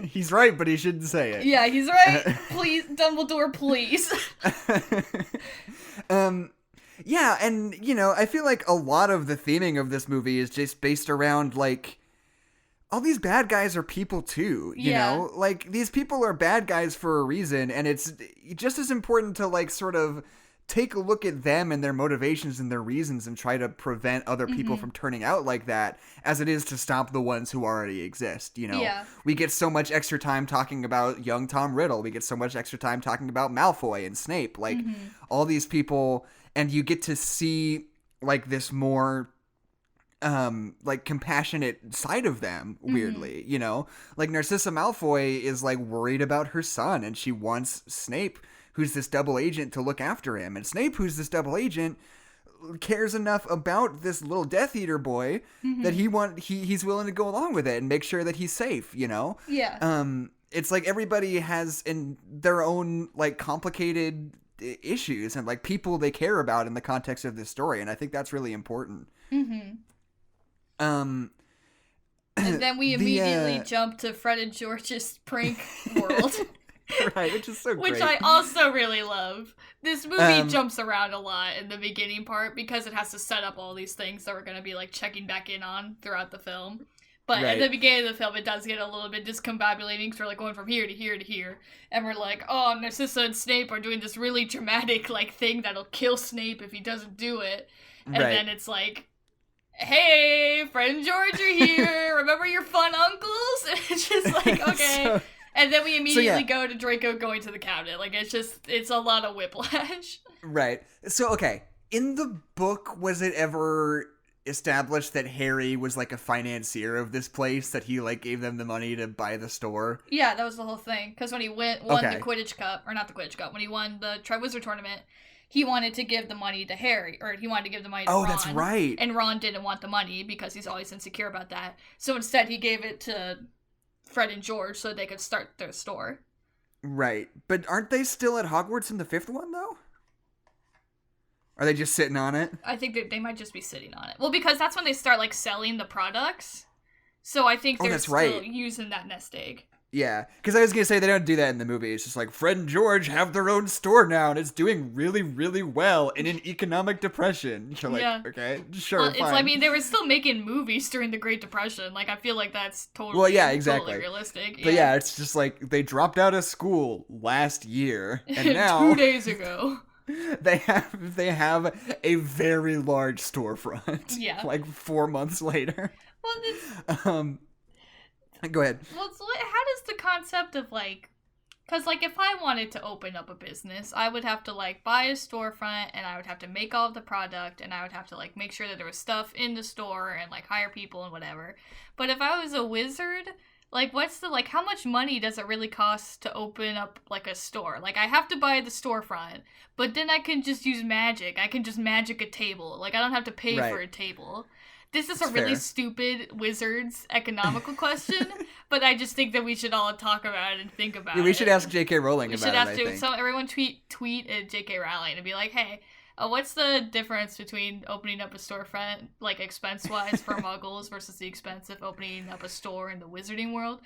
He's right, but he shouldn't say it. Yeah, he's right. Please, Dumbledore, please. Yeah, and, you know, I feel like a lot of the theming of this movie is just based around, like, all these bad guys are people too, you know? Like, these people are bad guys for a reason, and it's just as important to, like, sort of take a look at them and their motivations and their reasons and try to prevent other people from turning out like that as it is to stop the ones who already exist, you know? Yeah. We get so much extra time talking about young Tom Riddle. We get so much extra time talking about Malfoy and Snape. Like, all these people, and you get to see, like, this more like, compassionate side of them, weirdly, you know? Like, Narcissa Malfoy is, like, worried about her son, and she wants Snape, who's this double agent, to look after him. And Snape, who's this double agent, cares enough about this little Death Eater boy that he's willing to go along with it and make sure that he's safe, you know? Yeah. It's like everybody has in their own, like, complicated issues and, like, people they care about in the context of this story, and I think that's really important. And then we immediately jump to Fred and George's prank world. Right, which is so great. Which I also really love. This movie jumps around a lot in the beginning part because it has to set up all these things that we're going to be, like, checking back in on throughout the film. But at the beginning of the film, it does get a little bit discombobulating because we're, like, going from here to here to here. And we're like, oh, Narcissa and Snape are doing this really dramatic, like, thing that'll kill Snape if he doesn't do it. And then it's like, hey, Fred and George are here. Remember your fun uncles? And it's just like, okay. And then we immediately go to Draco going to the cabinet. Like, it's a lot of whiplash. Right. So, okay. In the book, was it ever established that Harry was, like, a financier of this place? That he, like, gave them the money to buy the store? Yeah, that was the whole thing. Because when he won the Quidditch Cup, or not the Quidditch Cup, when he won the Triwizard Tournament, he wanted to give the money to Harry, or he wanted to give the money to Ron. Oh, that's right. And Ron didn't want the money because he's always insecure about that. So instead, he gave it to Fred and George so they could start their store. Right. But aren't they still at Hogwarts in the fifth one, though? Are they just sitting on it? I think they might just be sitting on it. Well, because that's when they start, like, selling the products. So I think they're still using that nest egg. Yeah, because I was gonna say they don't do that in the movie. It's just like Fred and George have their own store now, and it's doing really, really well in an economic depression. You're like, okay, sure, well, fine. I mean, they were still making movies during the Great Depression. Like, I feel like that's totally, exactly. totally realistic. But yeah, it's just like they dropped out of school last year, and now 2 days ago. They have a very large storefront. Yeah. Like 4 months later. Well, it's... Go ahead. Well, how does the concept of, like... Because, like, if I wanted to open up a business, I would have to, like, buy a storefront, and I would have to make all of the product, and I would have to, like, make sure that there was stuff in the store, and, like, hire people and whatever. But if I was a wizard... Like, what's the, like, how much money does it really cost to open up, like, a store? Like, I have to buy the storefront, but then I can just use magic. I can just magic a table. Like, I don't have to pay for a table. This is a really stupid wizard's economical question, but I just think that we should all talk about it and think about it. We should ask J.K. Rowling about it, I think. We should ask everyone tweet at J.K. Rowling and be like, hey, what's the difference between opening up a storefront, like, expense-wise for muggles versus the expense of opening up a store in the wizarding world?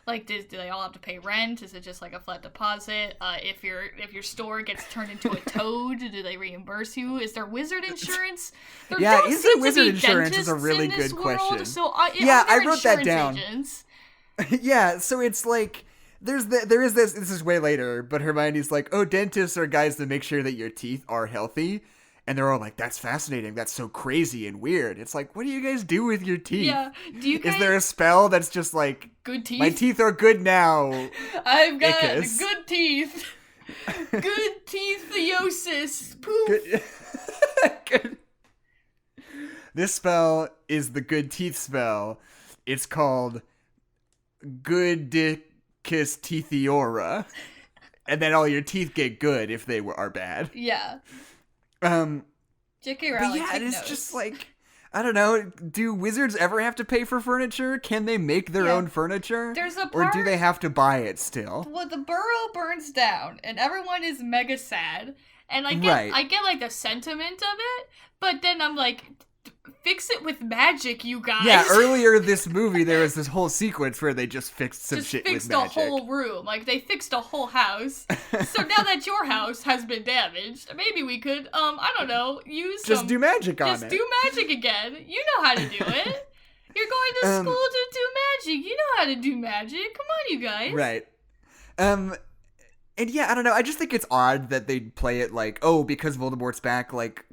Like, do they all have to pay rent? Is it just, like, a flat deposit? If your store gets turned into a toad, do they reimburse you? Is there wizard insurance? Is there wizard insurance is a really good question. So, I wrote that down. Yeah, so it's like... There is this is way later, but Hermione's like, oh, dentists are guys that make sure that your teeth are healthy. And they're all like, that's fascinating. That's so crazy and weird. It's like, what do you guys do with your teeth? Yeah. Is there a spell that's just like, good teeth? My teeth are good now. I've got good teeth. Good teeth theosis. Poof. Good. This spell is the good teeth spell. It's called Good Kiss Teethiora, and then all your teeth get good if they are bad. Yeah. J.K. Rowling. Yeah, it's just like, I don't know. Do wizards ever have to pay for furniture? Can they make their own furniture? There's a part, or do they have to buy it still? Well, the burrow burns down, and everyone is mega sad, and I get like the sentiment of it, but then I'm like, fix it with magic, you guys. Yeah, earlier this movie, there was this whole sequence where they just fixed some shit with magic. Just fixed a whole room. Like, they fixed a whole house. So now that your house has been damaged, maybe we could, I don't know, do magic on it. Just do magic again. You know how to do it. You're going to school to do magic. You know how to do magic. Come on, you guys. Right. And yeah, I don't know. I just think it's odd that they play it like, oh, because Voldemort's back, like,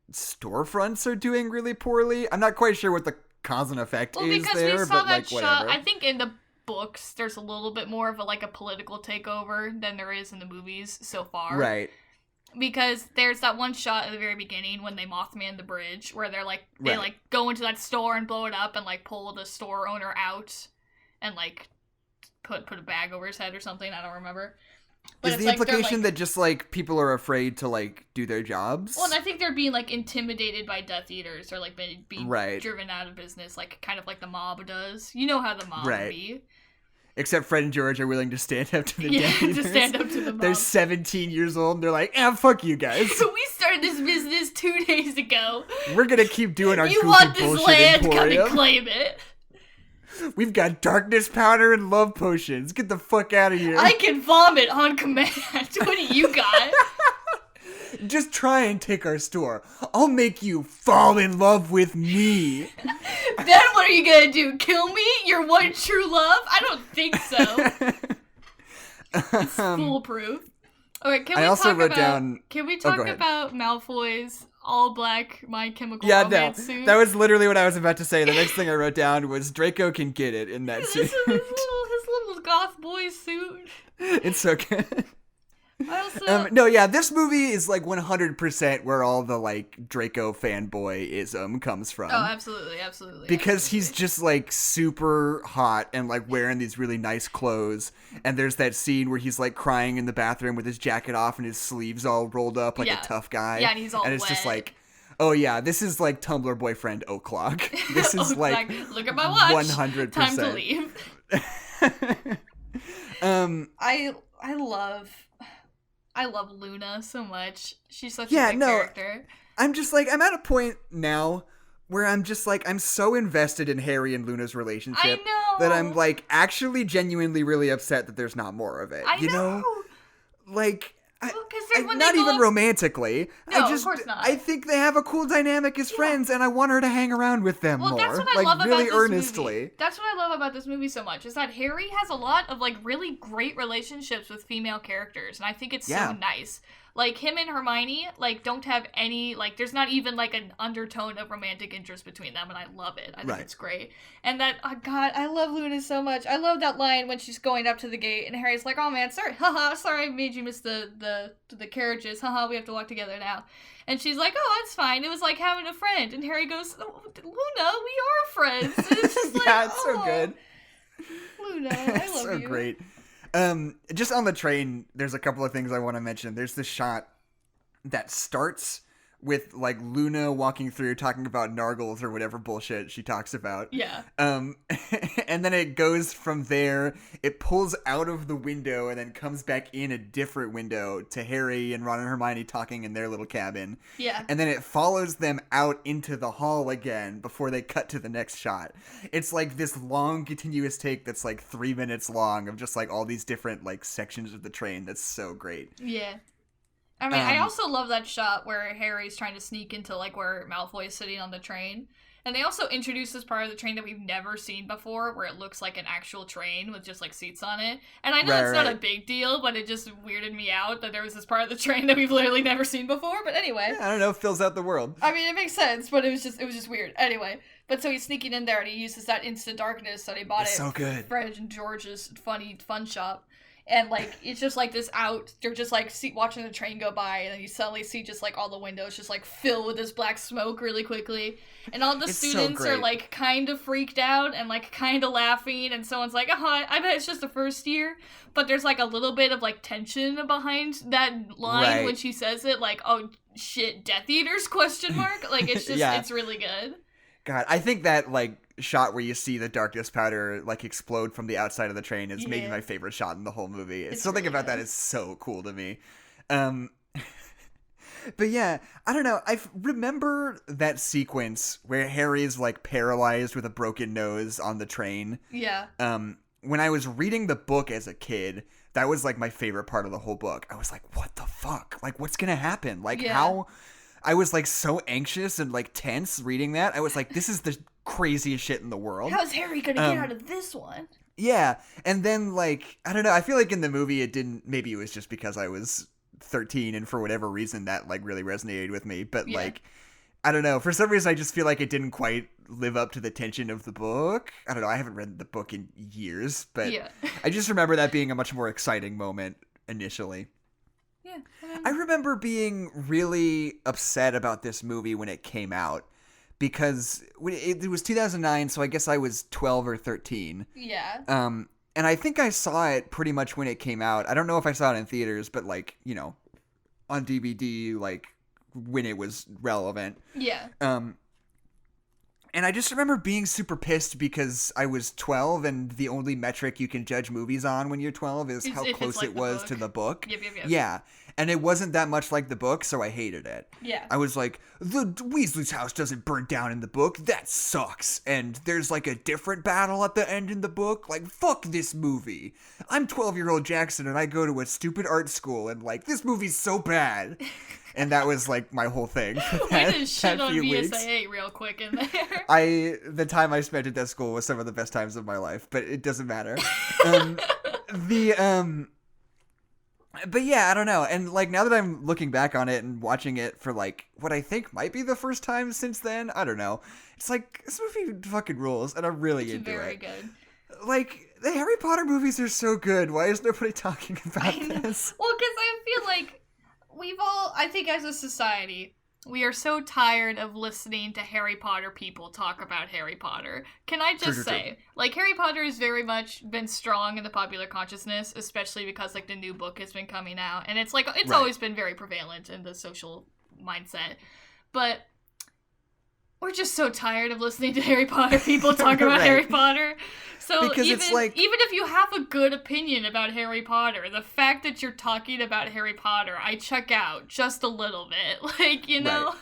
storefronts are doing really poorly. I'm not quite sure what the cause and effect is there, because we saw that shot. Whatever. I think in the books there's a little bit more of a political takeover than there is in the movies so far. Right. Because there's that one shot at the very beginning when they Mothman the bridge where they're like they go into that store and blow it up and like pull the store owner out and like put a bag over his head or something. I don't remember. But is the implication that just, like, people are afraid to, like, do their jobs? Well, and I think they're being, like, intimidated by Death Eaters or, like, being driven out of business, like, kind of like the mob does. You know how the mob would be. Except Fred and George are willing to stand up to the Death Eaters. To stand up to the mob. They're 17 years old, and they're like, fuck you guys. We started this business 2 days ago. We're gonna keep doing our goofy bullshit emporium. You want this land, emporium. come and claim it. We've got darkness powder and love potions. Get the fuck out of here. I can vomit on command. What do you got? Just try and take our store. I'll make you fall in love with me. Then what are you gonna do? Kill me? Your one true love? I don't think so. It's foolproof. Okay, can we talk about Malfoy's all-black My Chemical Romance suit? That was literally what I was about to say. The next thing I wrote down was Draco can get it in that suit. His little goth boy suit. It's so good. I also... this movie is like 100% where all the like Draco fanboyism comes from. Oh, absolutely. Because he's just like super hot and like wearing these really nice clothes. And there's that scene where he's like crying in the bathroom with his jacket off and his sleeves all rolled up like a tough guy. Yeah, and he's all And it's wet. just like, oh yeah, this is like Tumblr boyfriend O'Clock. This is like look at my watch. 100%. Time to leave. I love Luna so much. She's such a good character. I'm just like, I'm at a point now where I'm just like, I'm so invested in Harry and Luna's relationship I know. that I'm like actually genuinely really upset that there's not more of it. I you know? Like, well, when not they go even up... romantically. No, of course not. I think they have a cool dynamic as friends, and I want her to hang around with them more. That's what I love really about this earnestly. movie. That's what I love about this movie so much, is that Harry has a lot of, like, really great relationships with female characters, and I think it's so nice. Like, him and Hermione, like, don't have any, like, there's not even, like, an undertone of romantic interest between them, and I love it. I think it's great. And that, oh god, I love Luna so much. I love that line when she's going up to the gate, and Harry's like, oh man, sorry, sorry I made you miss the carriages, we have to walk together now. And she's like, oh, it's fine, it was like having a friend. And Harry goes, oh, Luna, we are friends. And it's just like, yeah, it's so good. Luna, I love so you. Great. Just on the train, there's a couple of things I want to mention. There's this shot that starts with, like, Luna walking through talking about Nargles or whatever bullshit she talks about. Yeah. And then it goes from there, it pulls out of the window and then comes back in a different window to Harry and Ron and Hermione talking in their little cabin. Yeah. And then it follows them out into the hall again before they cut to the next shot. It's like this long continuous take that's like 3 minutes long of just like all these different like sections of the train. That's so great. Yeah. I mean, I also love that shot where Harry's trying to sneak into, like, where Malfoy is sitting on the train. And they also introduce this part of the train that we've never seen before, where it looks like an actual train with just, like, seats on it. And I know it's not a big deal, but it just weirded me out that there was this part of the train that we've literally never seen before. But anyway. Yeah, I don't know, fills out the world. I mean, it makes sense, but it was just weird. Anyway. But so he's sneaking in there, and he uses that instant darkness that he bought so good. Fred and George's fun shop. And, like, it's just, like, this they're just, like, watching the train go by, and then you suddenly see just, like, all the windows just, like, fill with this black smoke really quickly. And all the students are, like, kind of freaked out and, like, kind of laughing, and someone's like, I bet it's just the first year. But there's, like, a little bit of, like, tension behind that line when she says it, like, oh, shit, Death Eaters, ? Like, it's just, it's really good. God, I think that, like, shot where you see the darkness powder like explode from the outside of the train is maybe my favorite shot in the whole movie. It's something really about that is so cool to me. But yeah, I don't know. I remember that sequence where Harry's like paralyzed with a broken nose on the train. Yeah. When I was reading the book as a kid, that was like my favorite part of the whole book. I was like, what the fuck? Like, what's gonna happen? Like, how? I was like so anxious and like tense reading that. I was like, this is the craziest shit in the world. How's Harry gonna get out of this one? Yeah, and then like, I don't know, I feel like in the movie it didn't, maybe it was just because I was 13 and for whatever reason that like really resonated with me, but like, I don't know, for some reason I just feel like it didn't quite live up to the tension of the book. I don't know, I haven't read the book in years, but I just remember that being a much more exciting moment initially. Yeah. I remember being really upset about this movie when it came out. Because it was 2009, so I guess I was 12 or 13. Yeah. And I think I saw it pretty much when it came out. I don't know if I saw it in theaters, but like, you know, on DVD, like when it was relevant. Yeah. And I just remember being super pissed because I was 12 and the only metric you can judge movies on when you're 12 is how close it was to the book. Yep. Yeah. And it wasn't that much like the book, so I hated it. Yeah. I was like, the Weasley's house doesn't burn down in the book. That sucks. And there's like a different battle at the end in the book. Like, fuck this movie. I'm 12-year-old Jackson and I go to a stupid art school and like, this movie's so bad. And that was like my whole thing. We just shit on VSAA real quick in there. The time I spent at that school was some of the best times of my life, but it doesn't matter. But yeah, I don't know. And like now that I'm looking back on it and watching it for like what I think might be the first time since then, I don't know. It's like this movie fucking rules, and I'm really into it. Very good. Like the Harry Potter movies are so good. Why is nobody talking about this? Well, because I feel like I think as a society, we are so tired of listening to Harry Potter people talk about Harry Potter. Can I just say, like, Harry Potter has very much been strong in the popular consciousness, especially because, like, the new book has been coming out. And it's, like, it's always been very prevalent in the social mindset. But we're just so tired of listening to Harry Potter people talk about Harry Potter. So because even if you have a good opinion about Harry Potter, the fact that you're talking about Harry Potter, I check out just a little bit. Like, you know?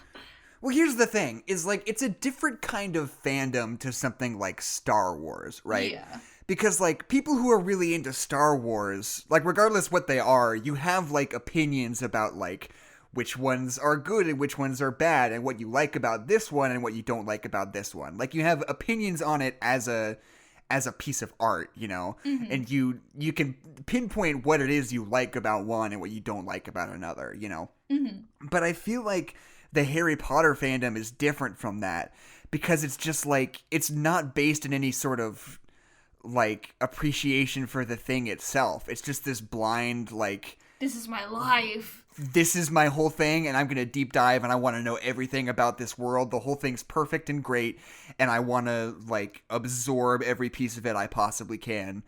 Well, here's the thing, is, like, it's a different kind of fandom to something like Star Wars, right? Yeah. Because, like, people who are really into Star Wars, like, regardless what they are, you have, like, opinions about, like, which ones are good and which ones are bad, and what you like about this one and what you don't like about this one. Like, you have opinions on it as a piece of art, you know? Mm-hmm. And you can pinpoint what it is you like about one and what you don't like about another, you know? Mm-hmm. But I feel like the Harry Potter fandom is different from that, because it's just, like, it's not based in any sort of, like, appreciation for the thing itself. It's just this blind, like, this is my life. This is my whole thing, and I'm going to deep dive, and I want to know everything about this world. The whole thing's perfect and great, and I want to, like, absorb every piece of it I possibly can.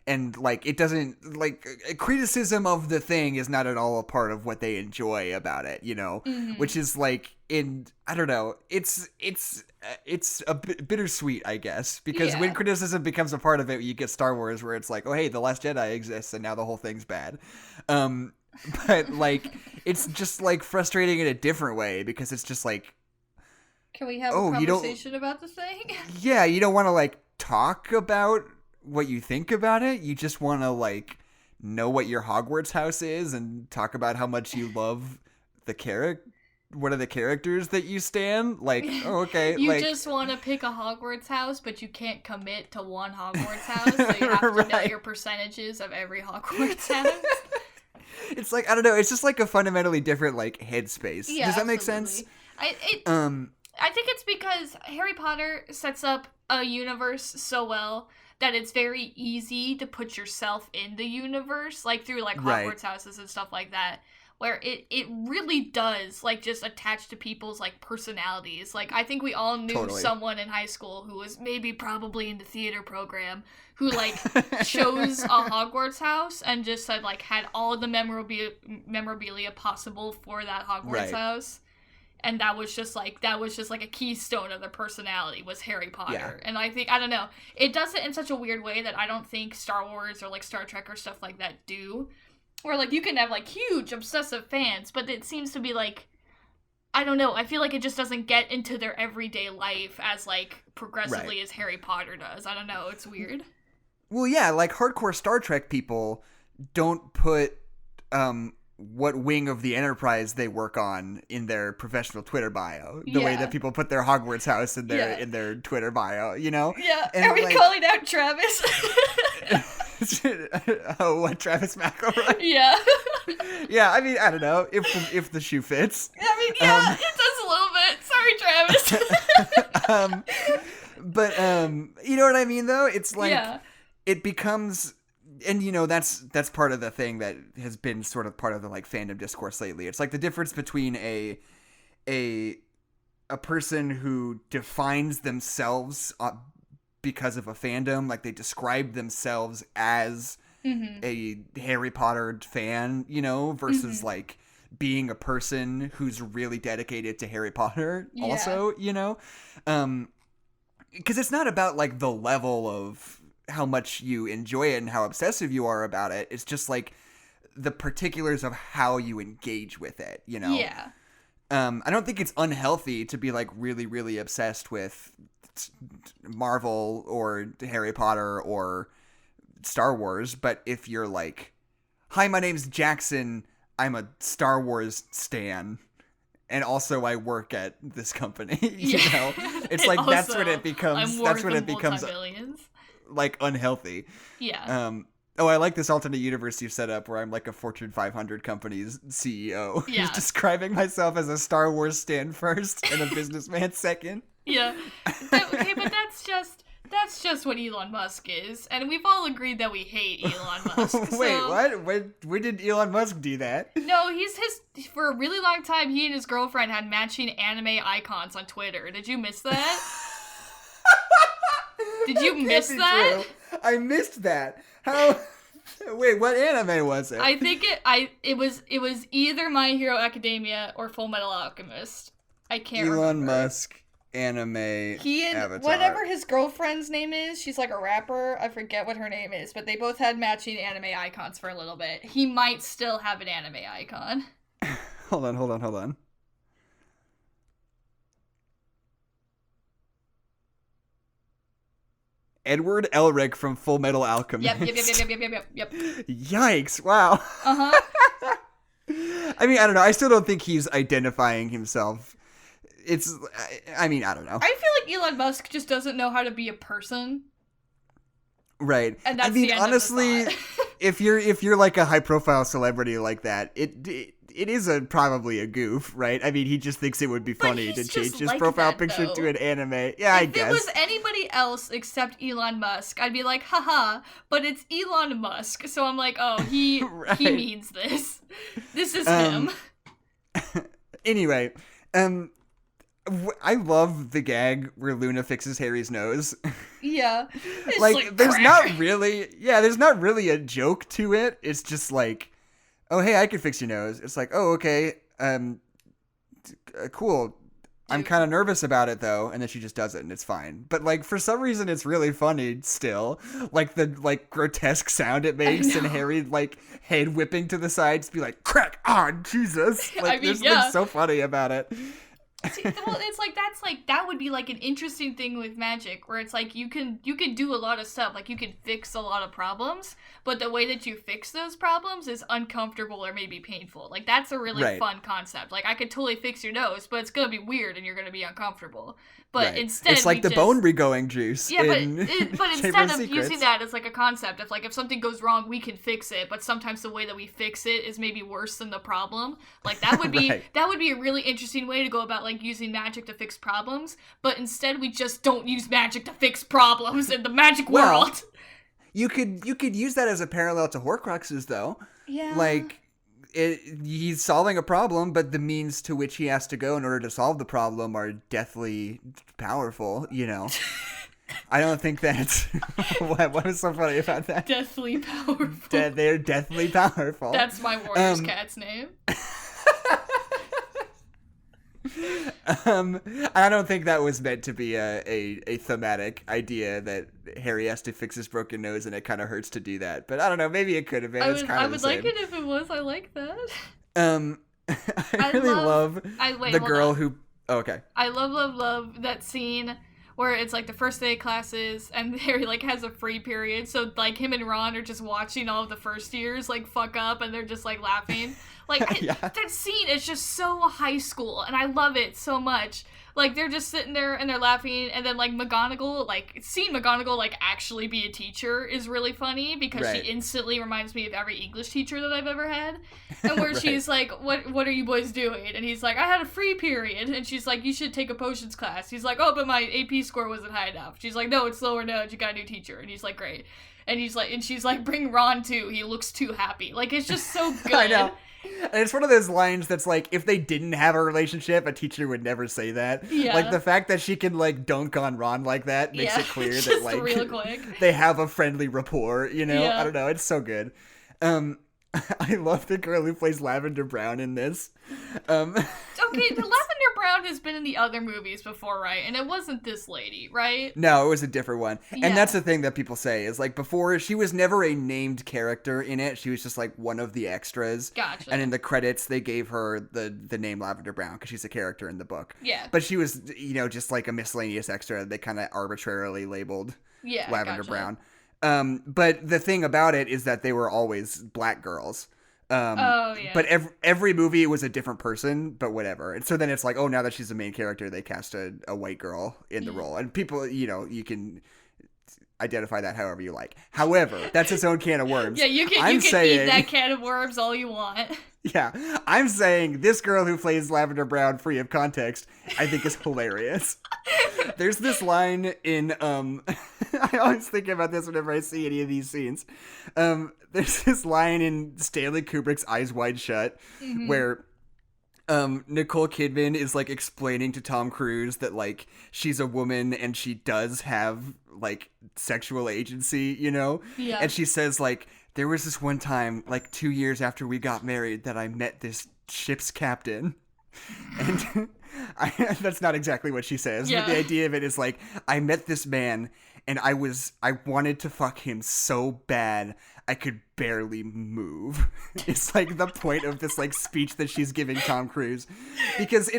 And, like, it doesn't, like, criticism of the thing is not at all a part of what they enjoy about it, you know? Mm-hmm. Which is, like, I don't know, it's a bittersweet, I guess, because when criticism becomes a part of it, you get Star Wars, where it's like, oh, hey, The Last Jedi exists, and now the whole thing's bad. But, like, it's just, like, frustrating in a different way, because it's just like, can we have a conversation about the thing? Yeah, you don't want to, like, talk about what you think about it. You just want to, like, know what your Hogwarts house is and talk about how much you love one of the characters that you stan. Like, oh, okay. You like, just want to pick a Hogwarts house, but you can't commit to one Hogwarts house, so you have to know your percentages of every Hogwarts house. It's like, I don't know, it's just like a fundamentally different, like, headspace. Yeah, does that make absolutely. sense? I think it's because Harry Potter sets up a universe so well that it's very easy to put yourself in the universe, like, through, like, Hogwarts houses and stuff like that, where it really does, like, just attach to people's, like, personalities. Like, I think we all knew someone in high school who was probably in the theater program who, like, chose a Hogwarts house and just said, like, had all of the memorabilia possible for that Hogwarts house. And that was just like a keystone of their personality was Harry Potter. Yeah. And I think, I don't know, it does it in such a weird way that I don't think Star Wars or, like, Star Trek or stuff like that do. Where, like, you can have, like, huge obsessive fans, but it seems to be, like, I don't know, I feel like it just doesn't get into their everyday life as, like, progressively as Harry Potter does. I don't know, it's weird. Well, yeah, like, hardcore Star Trek people don't put, what wing of the Enterprise they work on in their professional Twitter bio. The way that people put their Hogwarts house in their Twitter bio, you know? Yeah, and, are we, like, calling out Travis? Oh, what, Travis McElroy? Yeah. Yeah, I mean, I don't know, if the shoe fits. I mean, yeah, it does a little bit. Sorry, Travis. But, you know what I mean, though? It's like, it becomes... And, you know, that's part of the thing that has been sort of part of the, like, fandom discourse lately. It's like the difference between a person who defines themselves because of a fandom, like they describe themselves as a Harry Potter fan, you know, versus like being a person who's really dedicated to Harry Potter also, you know? Because it's not about, like, the level of how much you enjoy it and how obsessive you are about it. It's just, like, the particulars of how you engage with it, you know? Yeah. I don't think it's unhealthy to be, like, really, really obsessed with Marvel or Harry Potter or Star Wars, but if you're like, hi, my name's Jackson, I'm a Star Wars stan, and also I work at this company, you know? It's like, also, that's when it becomes like, unhealthy. Yeah. I like this alternate universe you set up where I'm like a Fortune 500 company's CEO. Yeah. Who's describing myself as a Star Wars stan first and a businessman second. Yeah. Okay, but that's just what Elon Musk is, and we've all agreed that we hate Elon Musk. Wait, what? When did Elon Musk do that? No, for a really long time, he and his girlfriend had matching anime icons on Twitter. Did you miss that? Did you miss that? True. I missed that. How? Wait, what anime was it? I think it was either My Hero Academia or Full Metal Alchemist. I can't remember. Elon Musk anime he and avatar. Whatever his girlfriend's name is, she's like a rapper. I forget what her name is, but they both had matching anime icons for a little bit. He might still have an anime icon. Hold on. Edward Elric from Full Metal Alchemist. Yep. Yikes! Wow. Uh-huh. I mean, I don't know. I still don't think he's identifying himself. I mean, I don't know. I feel like Elon Musk just doesn't know how to be a person. Right. And that's I mean, the end honestly, of the thought. if you're like a high profile celebrity like that, it is probably a goof, right? I mean, he just thinks it would be funny to change his like profile that, picture though. to an anime. Yeah, I guess. If it was anybody else except Elon Musk, I'd be like, haha, but it's Elon Musk. So I'm like, oh, he means this. This is him. Anyway, I love the gag where Luna fixes Harry's nose. Yeah. It's like there's not really a joke to it. It's just like, oh, hey, I can fix your nose. It's like, oh, okay, cool. I'm kind of nervous about it though, and then she just does it, and it's fine. But like for some reason, it's really funny still. Like the grotesque sound it makes, and Harry like head whipping to the sides, be like, crack on, Jesus! Like there's something so funny about it. See, well, it's like that would be like an interesting thing with magic, where it's like you can do a lot of stuff, like you can fix a lot of problems, but the way that you fix those problems is uncomfortable or maybe painful. Like that's a really fun concept. Like I could totally fix your nose, but it's gonna be weird and you're gonna be uncomfortable. But instead, it's like the bone regrowing juice. Yeah, but instead of using that as like a concept of like if something goes wrong, we can fix it. But sometimes the way that we fix it is maybe worse than the problem. Like that would be that would be a really interesting way to go about like using magic to fix problems. But instead, we just don't use magic to fix problems in the magic world. You could use that as a parallel to Horcruxes, though. Yeah. Like. He's solving a problem, but the means to which he has to go in order to solve the problem are deathly powerful, you know. I don't think that's... what is so funny about that? Deathly powerful. They're deathly powerful. That's my warrior's cat's name. I don't think that was meant to be a thematic idea that Harry has to fix his broken nose and it kind of hurts to do that. But I don't know, maybe it could have been. I would like it if it was. I like that. I really love the girl who... Oh, okay. I love that scene where it's like the first day of classes and Harry like has a free period, so like him and Ron are just watching all of the first years like fuck up and they're just like laughing. Like that scene is just so high school and I love it so much. Like they're just sitting there and they're laughing, and then like McGonagall, like seeing McGonagall like actually be a teacher is really funny because she instantly reminds me of every English teacher that I've ever had. And where she's like, what are you boys doing? And he's like, I had a free period. And she's like, you should take a potions class. He's like, oh, but my AP score wasn't high enough. She's like, no, it's lower now. You got a new teacher. And he's like, great. And she's like, bring Ron too. He looks too happy. Like it's just so good. I know. And it's one of those lines that's like, if they didn't have a relationship, a teacher would never say that. Yeah. Like the fact that she can like dunk on Ron like that makes it clear that like real quick. They have a friendly rapport, you know? Yeah. I don't know, it's so good. I love the girl who plays Lavender Brown in this. Okay, the Lavender Brown has been in the other movies before, right? And it wasn't this lady, right? No, it was a different one. Yeah. And that's the thing that people say is like before, she was never a named character in it. She was just like one of the extras. Gotcha. And in the credits, they gave her the name Lavender Brown because she's a character in the book. Yeah. But she was, you know, just like a miscellaneous extra. They kind of arbitrarily labeled Lavender Brown. But the thing about it is that they were always black girls. But every movie it was a different person, but whatever. And so then it's like, oh, now that she's the main character, they cast a white girl in the role. And people, you know, you can identify that however you like. However, that's its own can of worms. Yeah, you can eat that can of worms all you want. Yeah, I'm saying this girl who plays Lavender Brown free of context, I think is hilarious. There's this line in, I always think about this whenever I see any of these scenes. There's this line in Stanley Kubrick's Eyes Wide Shut where Nicole Kidman is like explaining to Tom Cruise that like she's a woman and she does have like sexual agency, you know? Yeah. And she says like, there was this one time like 2 years after we got married that I met this ship's captain. And that's not exactly what she says, but the idea of it is like, I met this man and I wanted to fuck him so bad I could barely move. It's like the point of this like speech that she's giving Tom Cruise, because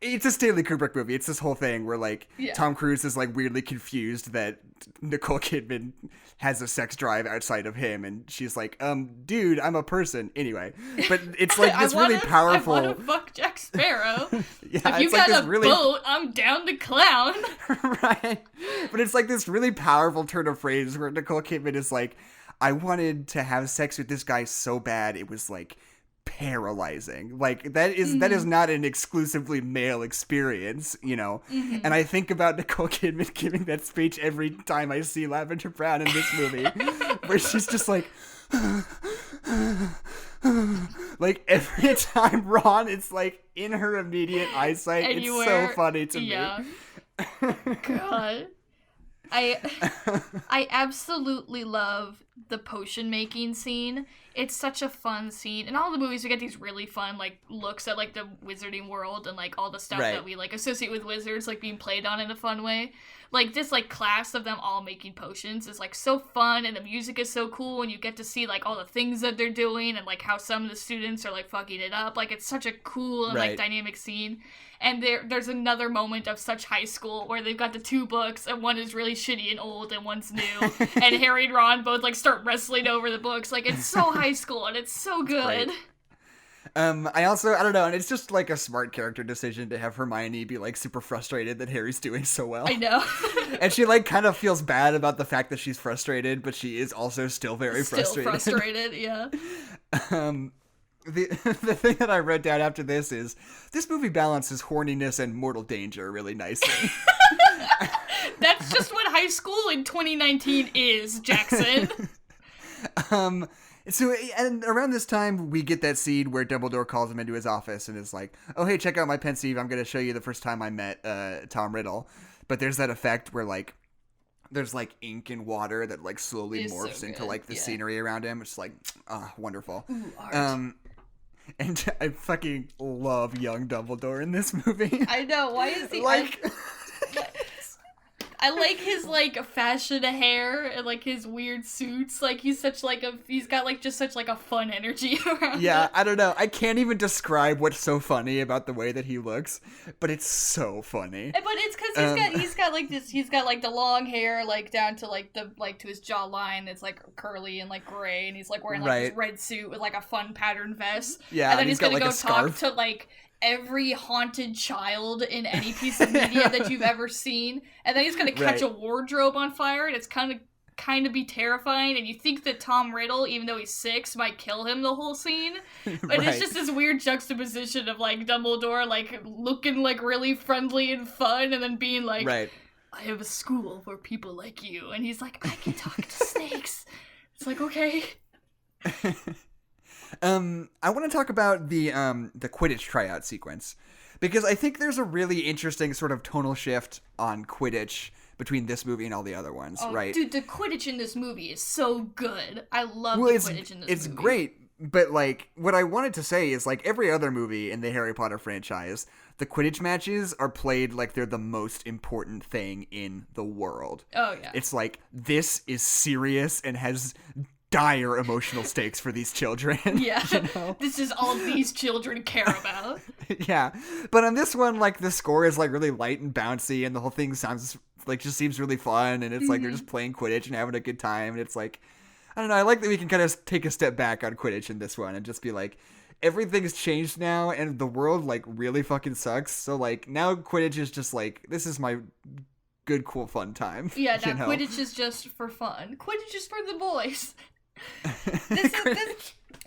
it's a Stanley Kubrick movie. It's this whole thing where like Yeah. Tom Cruise is like weirdly confused that Nicole Kidman has a sex drive outside of him, and she's like, dude, I'm a person. Anyway, but it's like this really powerful. I want to fuck Jack Sparrow. Yeah, if you it's like got this a really boat, I'm down to clown. right. But it's like this really powerful turn of phrase where Nicole Kidman is like, I wanted to have sex with this guy so bad it was like paralyzing. Like that is not an exclusively male experience, you know. And I think about Nicole Kidman giving that speech every time I see Lavender Brown in this movie, where she's just like like every time Ron, it's like in her immediate eyesight. It's so funny to me. God. I absolutely love the potion making scene. It's such a fun scene. In all the movies, we get these really fun, like, looks at, like, the wizarding world and, like, all the stuff that we, like, associate with wizards, like, being played on in a fun way. Like, this, like, class of them all making potions is, like, so fun, and the music is so cool, and you get to see, like, all the things that they're doing, and, like, how some of the students are, like, fucking it up. Like, it's such a cool and, like, dynamic scene. And there's another moment of such high school where they've got the two books, and one is really shitty and old, and one's new. And Harry and Ron both, like, start wrestling over the books. Like, it's so high school, and it's so good. I don't know, and it's just, like, a smart character decision to have Hermione be, like, super frustrated that Harry's doing so well. I know. And she, like, kind of feels bad about the fact that she's frustrated, but she is also still very frustrated. Still frustrated, yeah. The thing that I wrote down after this is, this movie balances horniness and mortal danger really nicely. That's just what high school in 2019 is, Jackson. So, and around this time, we get that scene where Dumbledore calls him into his office and is like, oh, hey, check out my pensieve. I'm going to show you the first time I met Tom Riddle. But there's that effect where, like, there's, like, ink and water that, like, slowly morphs into, like, the scenery around him. It's, like, wonderful. Ooh, art. And I fucking love young Dumbledore in this movie. I know. Why is he... like... I like his, like, fashion hair and, like, his weird suits. Like, he's got, like, just such, like, a fun energy around him. I don't know. I can't even describe what's so funny about the way that he looks, but it's so funny. But it's because he's got, like, the long hair, like, down to, like, to his jawline that's, like, curly and, like, gray, and he's, like, wearing, like, this red suit with, like, a fun pattern vest. Yeah, and then he's gonna got, go like, talk to, like, every haunted child in any piece of media that you've ever seen, and then he's gonna catch a wardrobe on fire, and it's kind of be terrifying, and you think that Tom Riddle, even though he's 6, might kill him the whole scene, but it's just this weird juxtaposition of, like, Dumbledore, like, looking, like, really friendly and fun, and then being like, I have a school for people like you, and he's like, I can talk to snakes. It's like, okay. I want to talk about the Quidditch tryout sequence, because I think there's a really interesting sort of tonal shift on Quidditch between this movie and all the other ones, right? Dude, the Quidditch in this movie is so good. I love the Quidditch in this movie. It's great, but, like, what I wanted to say is, like, every other movie in the Harry Potter franchise, the Quidditch matches are played like they're the most important thing in the world. Oh, yeah. It's like, this is serious and has dire emotional stakes for these children. Yeah. You know? This is all these children care about. Yeah. But on this one, like, the score is, like, really light and bouncy, and the whole thing sounds, like, just seems really fun, and it's like they're just playing Quidditch and having a good time, and it's like, I don't know, I like that we can kind of take a step back on Quidditch in this one and just be like, everything's changed now, and the world, like, really fucking sucks, so, like, now Quidditch is just like, this is my good, cool, fun time. Yeah, now Quidditch is just for fun. Quidditch is for the boys.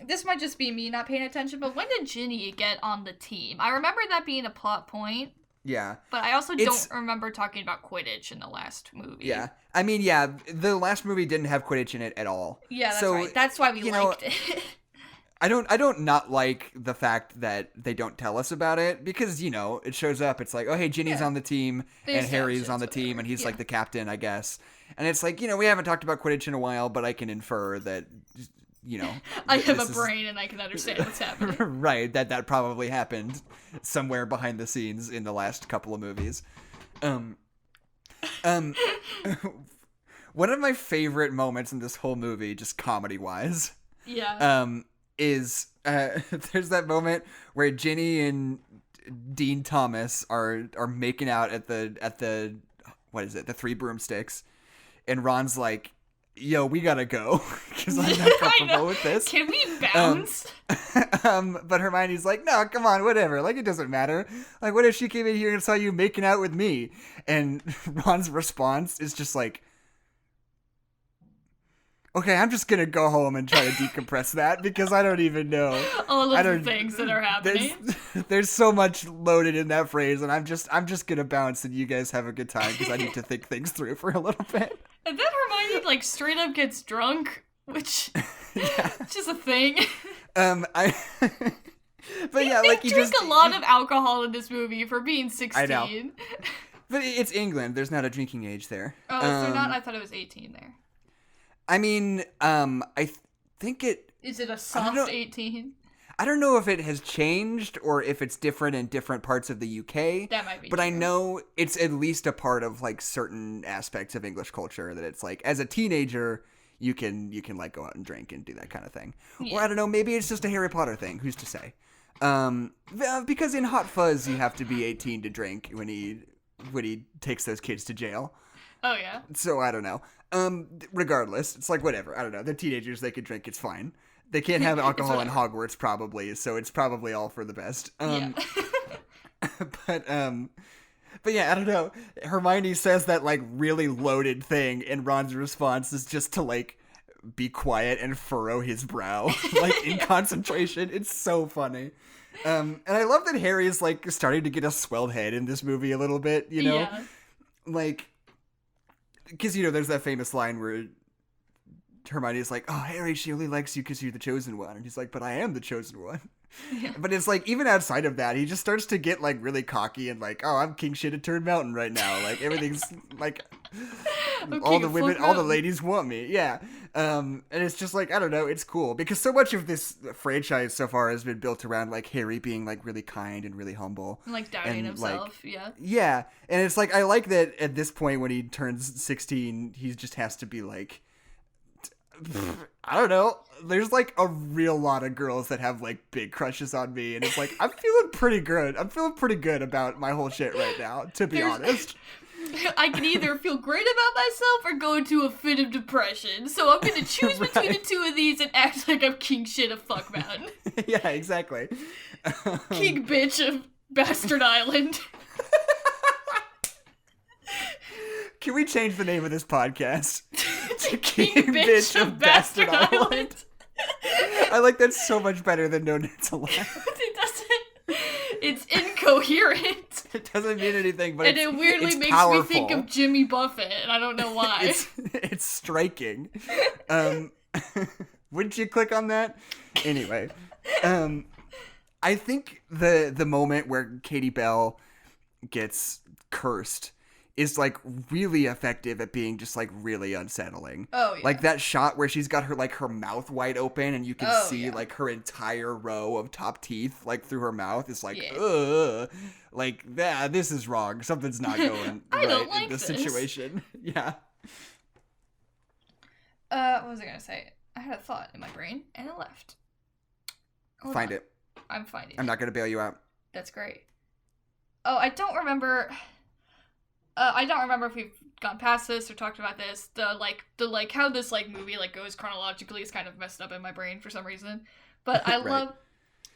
This might just be me not paying attention, but when did Ginny get on the team? I remember that being a plot point. Yeah. But I also don't remember talking about Quidditch in the last movie. Yeah. I mean, yeah, the last movie didn't have Quidditch in it at all. Yeah, that's right. That's why we liked it. I don't not like the fact that they don't tell us about it, because, you know, it shows up. It's like, oh, hey, Ginny's on the team, and Harry's on the team, and he's like the captain, I guess. And it's like, you know, we haven't talked about Quidditch in a while, but I can infer that, you know. I have a brain and I can understand what's happening. Right, that probably happened somewhere behind the scenes in the last couple of movies. One of my favorite moments in this whole movie, just comedy-wise, is there's that moment where Ginny and Dean Thomas are making out at the what is it, the Three Broomsticks, and Ron's like, yo, we gotta go because I'm not comfortable with this. Can we bounce? But Hermione's like, no, come on, whatever. Like, it doesn't matter. Like, what if she came in here and saw you making out with me? And Ron's response is just like, okay, I'm just gonna go home and try to decompress that because I don't even know all of the things that are happening. There's so much loaded in that phrase, and I'm just gonna bounce, and you guys have a good time because I need to think things through for a little bit. And then Hermione like straight up gets drunk, which is a thing. But yeah, like he drink a lot of alcohol in this movie for being 16. I know. But it's England. There's not a drinking age there. Oh, is there not? I thought it was 18 there. I mean, I think it... Is it a soft 18? I don't know if it has changed or if it's different in different parts of the UK. That might be But true. I know it's at least a part of, like, certain aspects of English culture that it's, like, as a teenager, you can like, go out and drink and do that kind of thing. Yeah. Or, I don't know, maybe it's just a Harry Potter thing. Who's to say? Because in Hot Fuzz, you have to be 18 to drink when he takes those kids to jail. Oh, yeah? So, I don't know. Regardless, it's like, whatever. I don't know. They're teenagers. They can drink. It's fine. They can't have alcohol in Hogwarts, probably. So, it's probably all for the best. Yeah. But yeah, I don't know. Hermione says that, like, really loaded thing, and Ron's response is just to, like, be quiet and furrow his brow, like, in concentration. It's so funny. And I love that Harry is, like, starting to get a swelled head in this movie a little bit, you know? Yeah. Like... Because, you know, there's that famous line where Hermione's like, oh, Harry, she only likes you because you're the chosen one. And he's like, but I am the chosen one. Yeah. But it's like, even outside of that, he just starts to get, like, really cocky and like, oh, I'm king shit at Turn Mountain right now. Like, everything's, like, all the women, all the ladies want me. Yeah. And it's just like, I don't know, it's cool. Because so much of this franchise so far has been built around, like, Harry being, like, really kind and really humble. And, like, doubting himself, like, yeah. Yeah. And it's like, I like that at this point when he turns 16, he just has to be like, I don't know. There's like a real lot of girls that have like big crushes on me, and it's like I'm feeling pretty good. I'm feeling pretty good about my whole shit right now, to be honest. I can either feel great about myself or go into a fit of depression. So I'm gonna choose between the two of these and act like I'm king shit of Fuck Mountain. Yeah, exactly. King bitch of Bastard Island. Can we change the name of this podcast to King Bitch of Bastard Island? I like that so much better than No Nuts Allowed. It doesn't. It's incoherent. It doesn't mean anything, but it weirdly makes powerful. me think of Jimmy Buffett, and I don't know why. It's striking. Wouldn't you click on that? Anyway, I think the moment where Katie Bell gets cursed is like really effective at being just like really unsettling. Oh yeah. Like that shot where she's got her mouth wide open and you can see like her entire row of top teeth like through her mouth. It's like, ugh. Like this is wrong. Something's not going right in this situation. Yeah. What was I gonna say? I had a thought in my brain and it left. Find it. I'm finding it. I'm not gonna bail you out. That's great. Oh, I don't remember if we've gone past this or talked about this. The how this like movie like goes chronologically is kind of messed up in my brain for some reason. But I love.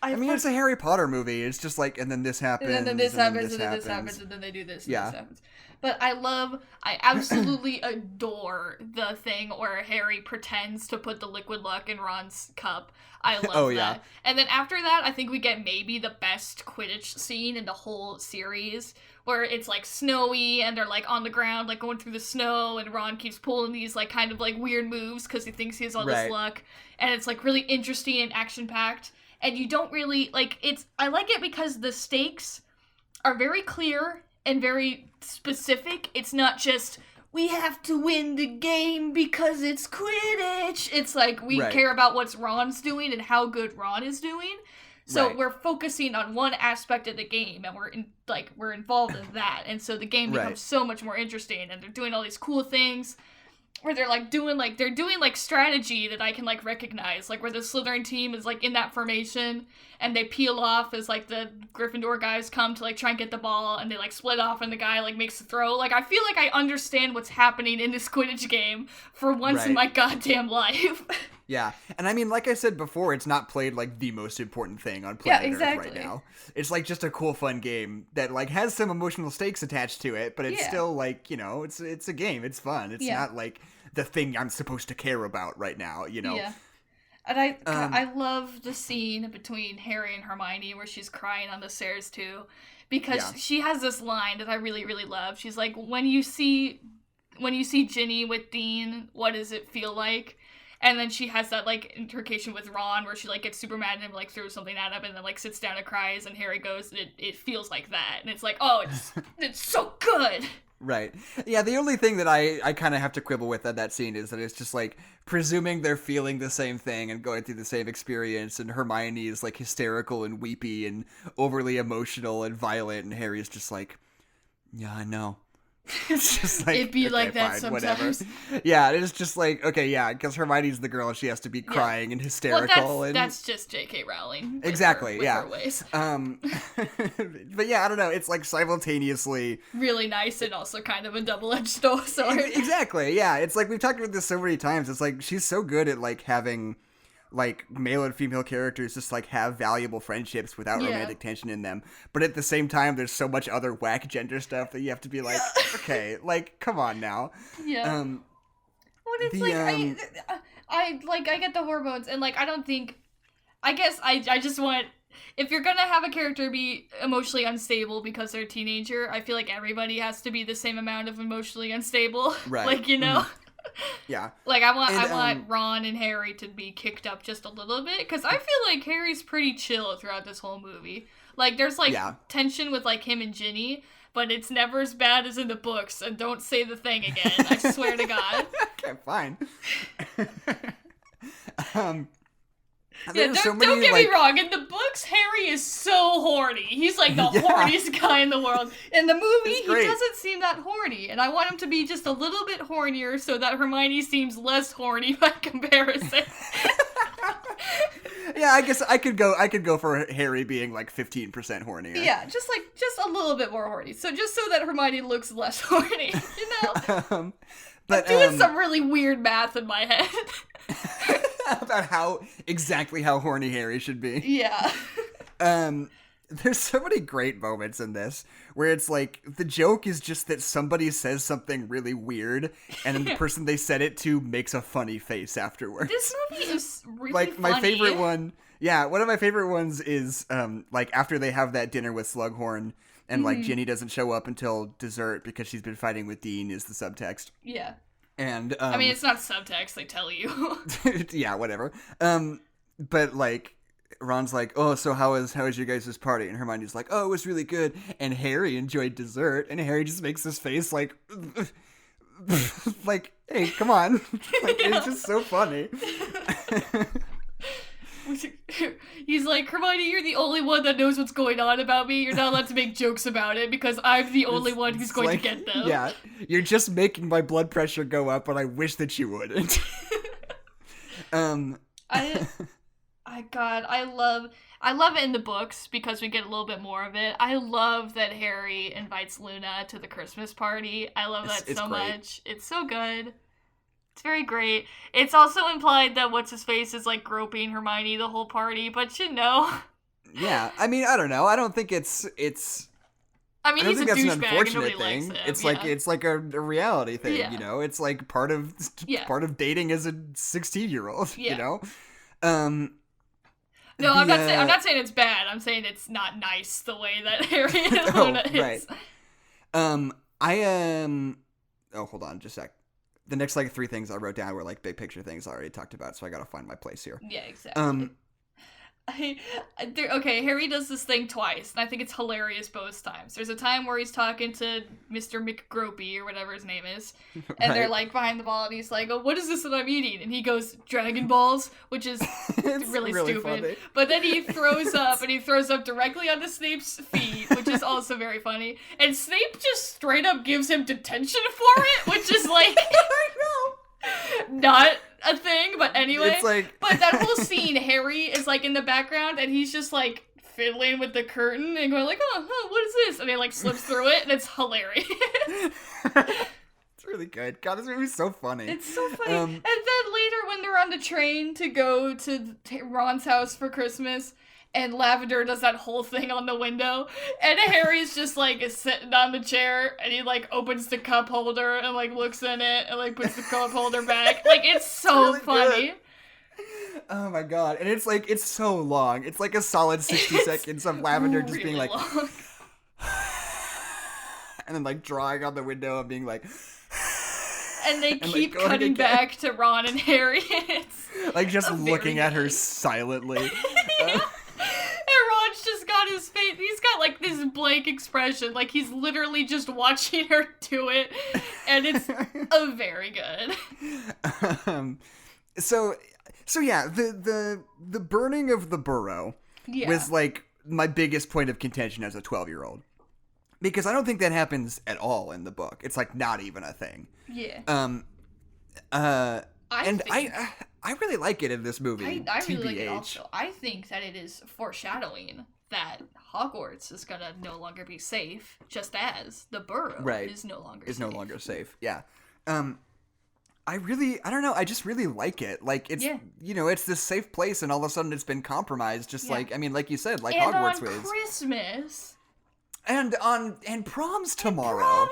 I mean, it's a Harry Potter movie. It's just like, and then this happens, and then this happens, and then this happens, and then they do this, and this happens. But I absolutely adore the thing where Harry pretends to put the liquid luck in Ron's cup. I love that. Yeah. And then after that, I think we get maybe the best Quidditch scene in the whole series, where it's like snowy and they're like on the ground, like going through the snow, and Ron keeps pulling these like kind of like weird moves because he thinks he has all this luck, and it's like really interesting and action-packed. And you don't really like I like it because the stakes are very clear and very specific. It's not just we have to win the game because it's Quidditch. It's like we care about what Ron's doing and how good Ron is doing. So we're focusing on one aspect of the game, and we're involved in that. And so the game becomes so much more interesting, and they're doing all these cool things. where they're doing like strategy that I can like recognize, like where the Slytherin team is like in that formation and they peel off as like the Gryffindor guys come to like try and get the ball, and they like split off and the guy like makes the throw. Like, I feel like I understand what's happening in this Quidditch game for once in my goddamn life. Yeah, and I mean, like I said before, it's not played like the most important thing on planet Earth right now. It's like just a cool, fun game that like has some emotional stakes attached to it, but it's still like, you know, it's a game. It's fun. It's not like the thing I'm supposed to care about right now, you know. Yeah. And I love the scene between Harry and Hermione where she's crying on the stairs too, because she has this line that I really, really love. She's like, when you see Ginny with Dean, what does it feel like? And then she has that, like, intercation with Ron where she, like, gets super mad at him, like, throws something at him, and then, like, sits down and cries, and Harry goes, it feels like that. And it's like, oh, it's so good! Right. Yeah, the only thing that I kind of have to quibble with at that scene is that it's just, like, presuming they're feeling the same thing and going through the same experience, and Hermione is, like, hysterical and weepy and overly emotional and violent, and Harry is just like, yeah, I know. It's just like, it'd be okay, like that fine, sometimes. Whatever. Yeah, it's just like, okay, yeah, because Hermione's the girl, she has to be crying and hysterical. Well, that's just J.K. Rowling. Exactly, with her ways. But yeah, I don't know, it's like simultaneously really nice and also kind of a double-edged sword. Exactly, yeah. It's like, we've talked about this so many times. It's like, she's so good at like having like male and female characters just like have valuable friendships without romantic tension in them, but at the same time there's so much other whack gender stuff that you have to be like, okay, like, come on now. Well, it's like I get the hormones, and like I guess I just want, if you're gonna have a character be emotionally unstable because they're a teenager, I feel like everybody has to be the same amount of emotionally unstable, right? Like, you know. Yeah. Like, I want Ron and Harry to be kicked up just a little bit, because I feel like Harry's pretty chill throughout this whole movie. Like, there's, like, tension with, like, him and Ginny, but it's never as bad as in the books, and don't say the thing again, I swear to God. Okay, fine. Don't get me wrong, in the books, Harry is so horny. He's like the horniest guy in the world. In the movie, he doesn't seem that horny, and I want him to be just a little bit hornier so that Hermione seems less horny by comparison. Yeah, I guess I could go for Harry being like 15% hornier. Yeah, just a little bit more horny. So just so that Hermione looks less horny, you know? But I'm doing some really weird math in my head. About how horny Harry should be. Yeah. There's so many great moments in this where it's like, the joke is just that somebody says something really weird, and then the person they said it to makes a funny face afterwards. This movie is really like, funny. My favorite one, one of my favorite ones is, like, after they have that dinner with Slughorn, and, like, Ginny doesn't show up until dessert because she's been fighting with Dean, is the subtext. Yeah. And, I mean, it's not subtext, they tell you. Yeah, whatever. But, like, Ron's like, oh, so how was your guys' party? And Hermione's like, oh, it was really good. And Harry enjoyed dessert. And Harry just makes this face like, like, hey, come on. Like, it's just so funny. He's like, Hermione, you're the only one that knows what's going on about me. You're not allowed to make jokes about it because I'm the only one who's going to get them. Yeah, you're just making my blood pressure go up, but I wish that you wouldn't. I love it in the books because we get a little bit more of it. I love that Harry invites Luna to the Christmas party. I love that so much. It's so good. It's very great. It's also implied that What's-His-Face is, like, groping Hermione the whole party, but you know. Yeah, I mean, I don't know. I don't think it's... I mean, he's a douchebag and nobody thing. Likes him. It's like a reality thing, you know? It's like part of dating as a 16-year-old, you know? No, I'm not saying it's bad. I'm saying it's not nice the way that Harry and Luna is. Right. Hold on just a sec. The next, like, 3 things I wrote down were, like, big picture things I already talked about, so I gotta find my place here. Yeah, exactly. Harry does this thing twice, and I think it's hilarious both times. There's a time where he's talking to Mr. McGropey, or whatever his name is, and they're, like, behind the ball, and he's like, oh, what is this that I'm eating? And he goes, Dragon Balls, which is really stupid. Funny. But then he throws up, and he throws up directly onto Snape's feet, which is also very funny. And Snape just straight up gives him detention for it, which is, like... I know! Not a thing, but anyway. It's like... But that whole scene, Harry is like in the background and he's just like fiddling with the curtain and going like, oh, what is this? And he like slips through it and it's hilarious. It's really good. God, this movie's so funny. It's so funny. And then later when they're on the train to go to Ron's house for Christmas, and Lavender does that whole thing on the window, and Harry's just like sitting on the chair, and he like opens the cup holder and like looks in it and like puts the cup holder back. Like it's so really funny. Good. Oh my god. And it's like, it's so long. It's like a solid 60 seconds of Lavender just being like and then like drawing on the window and being like and they keep like, cutting back to Ron and Harry. It's like just looking at her silently. And Ron's just got his face, he's got like this blank expression, like he's literally just watching her do it, and it's very good. So yeah, the burning of the burrow was like my biggest point of contention as a 12-year-old. Because I don't think that happens at all in the book. It's like not even a thing. Yeah. I really like it in this movie. I really like it also. I think that it is foreshadowing that Hogwarts is gonna no longer be safe, just as the burrow is no longer safe. Yeah. I don't know, I just really like it. Like, it's, you know, it's this safe place and all of a sudden it's been compromised, just like, I mean, like you said, like and Hogwarts on was. Christmas. And prom's tomorrow.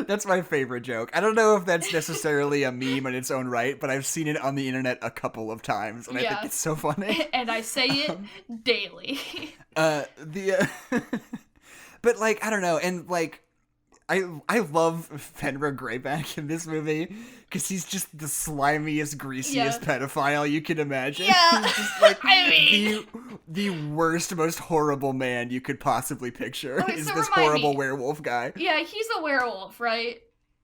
That's my favorite joke. I don't know if that's necessarily a meme in its own right, but I've seen it on the internet a couple of times, and I think it's so funny. And I say it daily. But like, I don't know, and like, I love Fenrir Greyback in this movie because he's just the slimiest, greasiest pedophile you can imagine. Yeah, he's just like the worst, most horrible man you could possibly picture. Is this horrible werewolf guy? Yeah, he's a werewolf, right?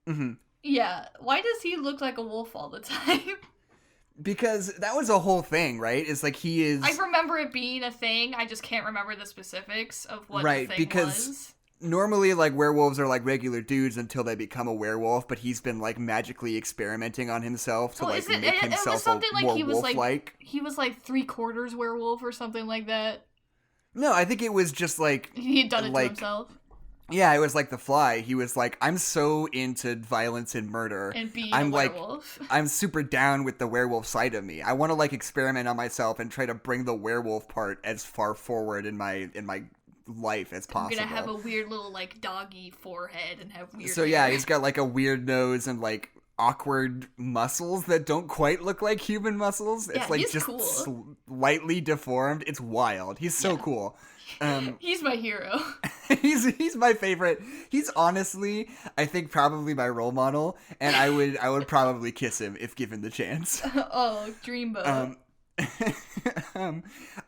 Mm-hmm. Yeah. Why does he look like a wolf all the time? Because that was a whole thing, right? It's like he is. I remember it being a thing. I just can't remember the specifics of what the thing was. Normally, like, werewolves are, like, regular dudes until they become a werewolf, but he's been, like, magically experimenting on himself to, make himself more wolf-like. He was, like, 3/4 werewolf or something like that. No, I think it was just, like... He had done it to himself. Yeah, it was like The Fly. He was like, I'm so into violence and murder. And being a werewolf. I'm super down with the werewolf side of me. I want to, like, experiment on myself and try to bring the werewolf part as far forward in my life as possible. I'm gonna have a weird little like doggy forehead and have weird hair. He's got like a weird nose and like awkward muscles that don't quite look like human muscles. It's like just cool. Slightly deformed. It's wild. He's so cool. He's my hero. he's my favorite. He's honestly, I think, probably my role model, and I would probably kiss him if given the chance. Oh, dreamboat.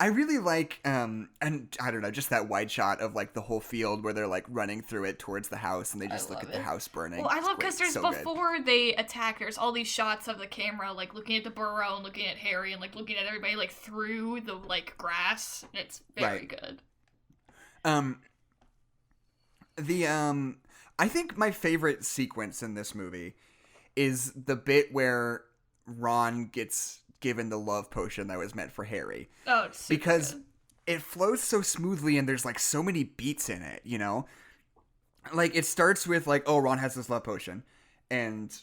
I really like, and I don't know, just that wide shot of like the whole field where they're like running through it towards the house and they just look at the house burning. Well, I love because there's before they attack, there's all these shots of the camera like looking at the burrow and looking at Harry and like looking at everybody like through the like grass. It's very good. I think my favorite sequence in this movie is the bit where Ron gets given the love potion that was meant for Harry. Oh, it's super because good. It flows so smoothly and there's like so many beats in it, you know? Like it starts with like, oh, Ron has this love potion. And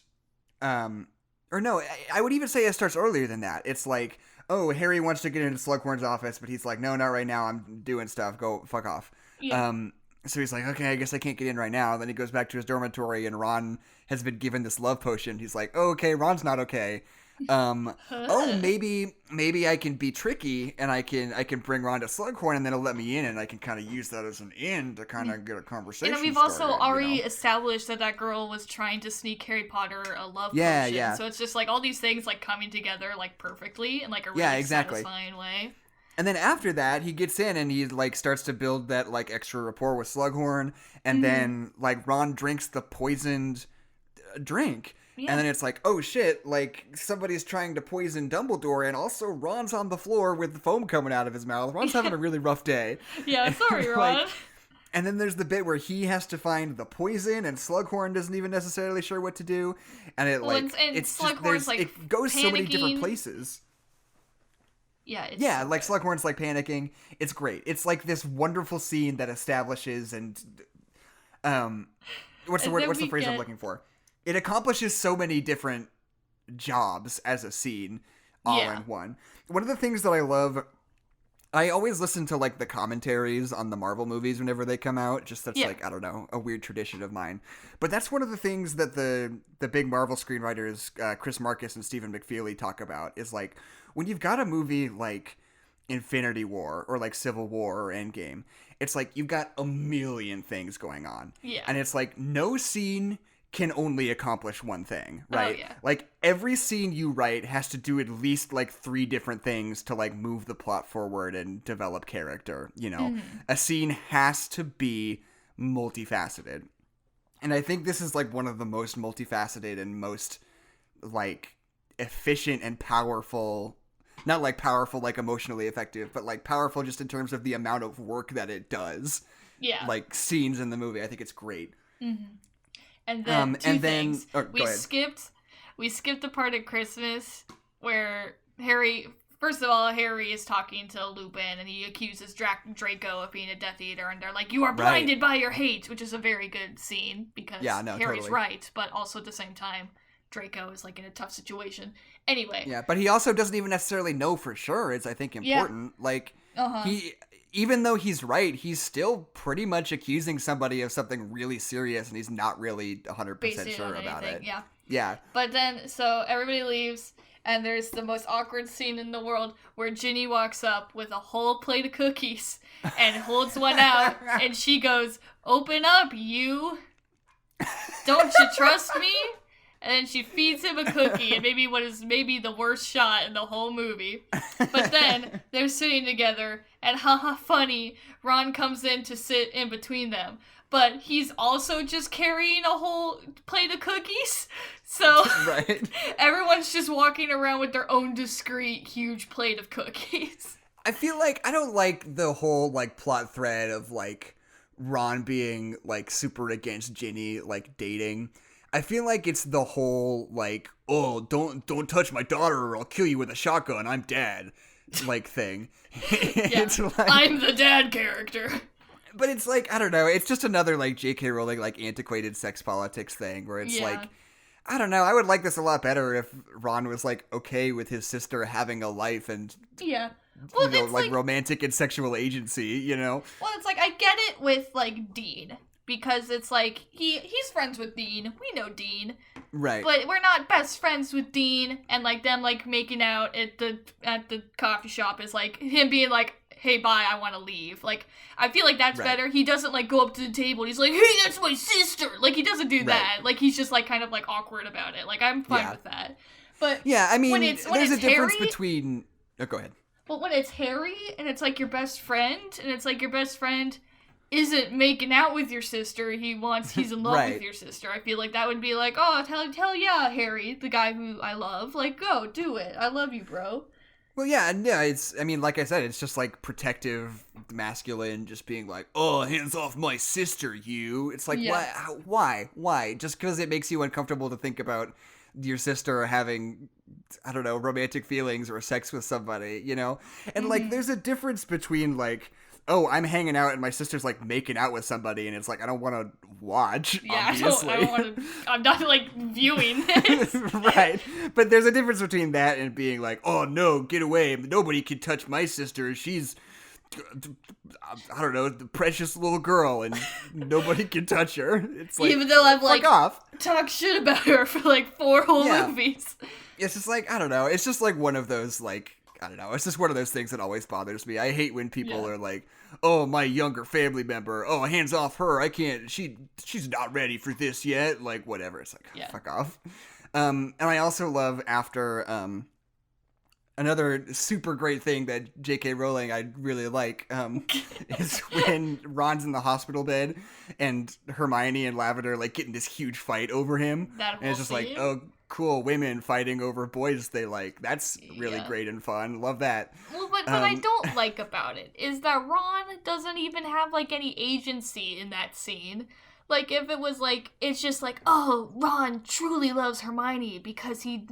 or no, I would even say it starts earlier than that. It's like, oh, Harry wants to get into Slughorn's office, but he's like, no, not right now. I'm doing stuff. Go fuck off. Yeah. So he's like, okay, I guess I can't get in right now. Then he goes back to his dormitory and Ron has been given this love potion. He's like, oh, okay, Ron's not okay. Oh, maybe I can be tricky and I can bring Ron to Slughorn and then he'll let me in and I can kind of use that as an in to kind of get a conversation started. And we've also already established that girl was trying to sneak Harry Potter a love potion. Yeah. So it's just like all these things like coming together like perfectly in like a really satisfying way. And then after that, he gets in and he like starts to build that like extra rapport with Slughorn and then like Ron drinks the poisoned drink. Yeah. And then it's like, oh shit, like somebody's trying to poison Dumbledore and also Ron's on the floor with the foam coming out of his mouth. Ron's having a really rough day. Yeah, sorry, Ron. And then there's the bit where he has to find the poison, and Slughorn isn't even necessarily sure what to do, and it it's just, it goes panicking. So many different places. Yeah, like Slughorn's like panicking. It's great. It's like this wonderful scene that establishes and what's the word? What's the phrase I'm looking for? It accomplishes so many different jobs as a scene all in one. One of the things that I love, I always listen to like the commentaries on the Marvel movies whenever they come out. Just that's like, I don't know, a weird tradition of mine. But that's one of the things that the big Marvel screenwriters, Chris Marcus and Stephen McFeely, talk about is like when you've got a movie like Infinity War or like Civil War or Endgame, it's like you've got a million things going on. Yeah. And it's like no scene can only accomplish one thing, right? Oh, yeah. Like every scene you write has to do at least like 3 different things to like move the plot forward and develop character, you know. A scene has to be multifaceted. And I think this is like one of the most multifaceted and most like efficient and powerful, not like powerful like emotionally effective, but like powerful just in terms of the amount of work that it does. Yeah. Like scenes in the movie. I think it's great. And then two things. We skipped the part at Christmas where Harry is talking to Lupin and he accuses Draco of being a Death Eater, and they're like, "You are blinded by your hate," which is a very good scene because Harry's right, but also at the same time, Draco is like in a tough situation. Anyway. Yeah, but he also doesn't even necessarily know for sure. It's, I think, important. Yeah. Like, even though he's right, he's still pretty much accusing somebody of something really serious, and he's not really 100% sure about it. Yeah. But then, so everybody leaves, and there's the most awkward scene in the world where Ginny walks up with a whole plate of cookies and holds one out, and she goes, "Open up, you. Don't you trust me?" And then she feeds him a cookie, and maybe the worst shot in the whole movie. But then they're sitting together, and haha, funny, Ron comes in to sit in between them. But he's also just carrying a whole plate of cookies. So everyone's just walking around with their own discreet, huge plate of cookies. I feel like I don't like the whole like plot thread of like Ron being like super against Ginny like dating. I feel like it's the whole, like, "Oh, don't touch my daughter or I'll kill you with a shotgun, I'm dad," like, thing. It's like, I'm the dad character. But it's like, I don't know, it's just another, like, J.K. Rowling, like, antiquated sex politics thing, where it's like, I don't know, I would like this a lot better if Ron was, like, okay with his sister having a life and, well, you know, like, romantic and sexual agency, you know? Well, it's like, I get it with, like, Dean. Because it's like, he's friends with Dean. We know Dean. Right. But we're not best friends with Dean. And, like, them, like, making out at the coffee shop is, like, him being like, "Hey, bye, I want to leave." Like, I feel like that's better. He doesn't, like, go up to the table and he's like, "Hey, that's my sister." Like, he doesn't do that. Like, he's just, like, kind of, like, awkward about it. Like, I'm fine with that. But yeah, I mean, when there's a difference Harry, between... Oh, go ahead. But when it's Harry and it's, like, your best friend, and it's, like, your best friend isn't making out with your sister, he's in love with your sister, I feel like that would be like, "Oh, tell yeah, Harry, the guy who I love, like, go, do it. I love you, bro." Well, yeah, it's, I mean, like I said, it's just, like, protective, masculine, just being like, "Oh, hands off my sister, you." It's like, why? Just because it makes you uncomfortable to think about your sister having, I don't know, romantic feelings or sex with somebody, you know? And, like, there's a difference between, like, "Oh, I'm hanging out and my sister's like making out with somebody," and it's like, I don't want to watch. Yeah, obviously. I don't want to. I'm not like viewing this. Right, but there's a difference between that and being like, "Oh no, get away! Nobody can touch my sister. She's, I don't know, the precious little girl, and nobody can touch her." It's like, even though I've like off. talked shit about her for like 4 whole movies. It's just like, I don't know. It's just like one of those like. I don't know. It's just one of those things that always bothers me. I hate when people are like, "Oh, my younger family member. Oh, hands off her. I can't. She's not ready for this yet." Like, whatever. It's like, fuck off. And I also love after another super great thing that J.K. Rowling I really like is when Ron's in the hospital bed and Hermione and Lavender like get in this huge fight over him. That and it's just scene? like, oh, cool, women fighting over boys they like. That's really great and fun. Love that. Well, but what I don't like about it is that Ron doesn't even have, like, any agency in that scene. Like, if it was, like, it's just like, oh, Ron truly loves Hermione because he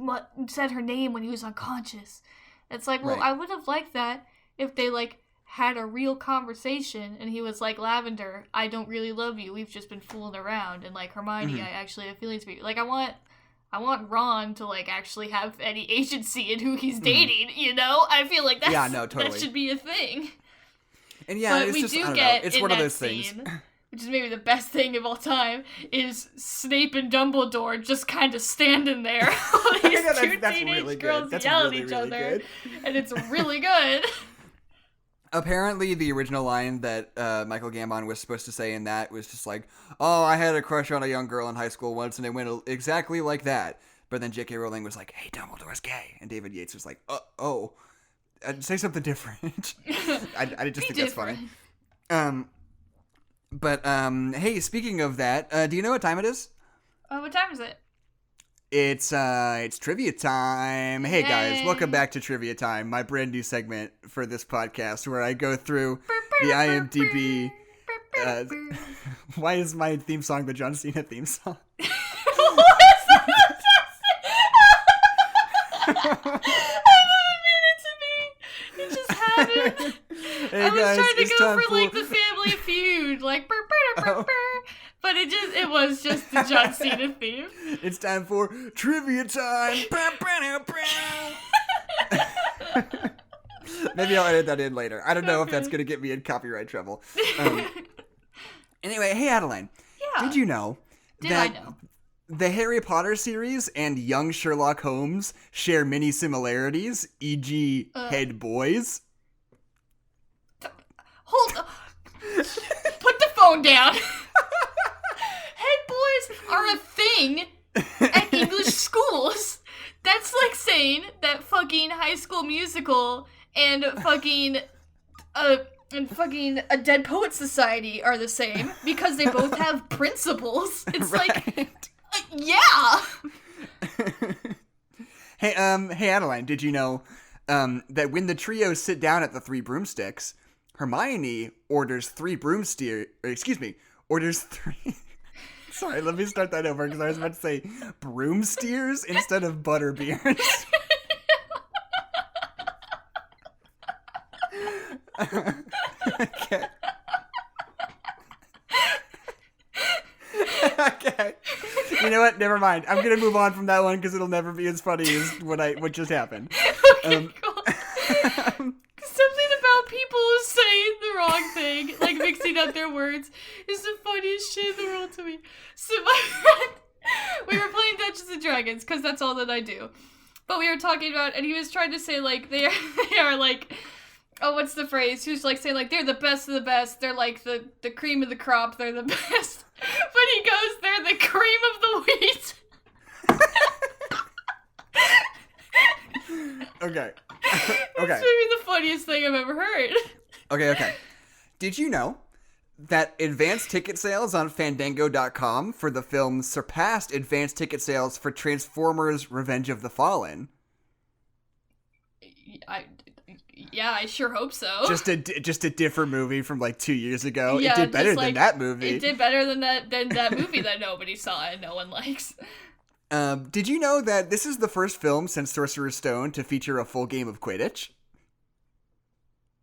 said her name when he was unconscious. It's like, well, Right. I would have liked that if they, like, had a real conversation and he was like, Lavender, I don't really love you. We've just been fooling around. And, like, Hermione, I actually have feelings for you. Like, I want Ron to, like, actually have any agency in who he's dating, you know? I feel like totally. that should be a thing. And yeah, But it's we just, do I don't get know. It's in one of that those scene, things. which is maybe the best thing of all time, is Snape and Dumbledore just kind of standing there while these two that's teenage really good. girls That's yell really, at each really other. good. And it's really good. Apparently, the original line that Michael Gambon was supposed to say in that was just like, oh, I had a crush on a young girl in high school once, and it went exactly like that. But then J.K. Rowling was like, hey, Dumbledore's gay. And David Yates was like, say something different. I just think that's funny. Hey, speaking of that, do you know what time it is? What time is it? It's trivia time. Hey guys, Yay. welcome back to Trivia Time, my brand new segment for this podcast where I go through the IMDb. Why is my theme song the John Cena theme song? It just happened. Hey I was guys, trying to it's go time for like the Family Feud, like but it was just the John Cena theme. It's time for Trivia Time. Maybe I'll edit that in later. I don't know if that's gonna get me in copyright trouble. Anyway, hey Adeline, did you know I know? the Harry Potter series and young Sherlock Holmes share many similarities, e.g. head boys? Hold up. Put the phone down. Head boys are a thing at English schools. That's like saying that fucking High School Musical and fucking A Dead Poets Society are the same because they both have principles. It's like, yeah. Hey Adeline, did you know that when the trio sit down at the Three Broomsticks, Hermione orders three. Sorry, let me start that over because I was about to say broom steers instead of butter beers. Okay. Okay. You know what? Never mind. I'm gonna move on from that one because it'll never be as funny as what just happened. Okay, cool. Something about people saying the wrong thing, like mixing up their words, is the funniest shit in the world to me. So my friend, we were playing Dungeons and Dragons because that's all that I do. But we were talking about, and he was trying to say like they are like, oh, what's the phrase? He was like saying like they're the best of the best. They're like the cream of the crop. They're the best. But he goes, they're the cream of the wheat. Okay. That's maybe the funniest thing I've ever heard. Okay. Did you know that advanced ticket sales on Fandango.com for the film surpassed advanced ticket sales for Transformers: Revenge of the Fallen? I sure hope so. Just a different movie from like 2 years ago. Yeah, it did better like, than that movie. It did better than that movie that nobody saw and no one likes. Did you know that this is the first film since Sorcerer's Stone to feature a full game of Quidditch?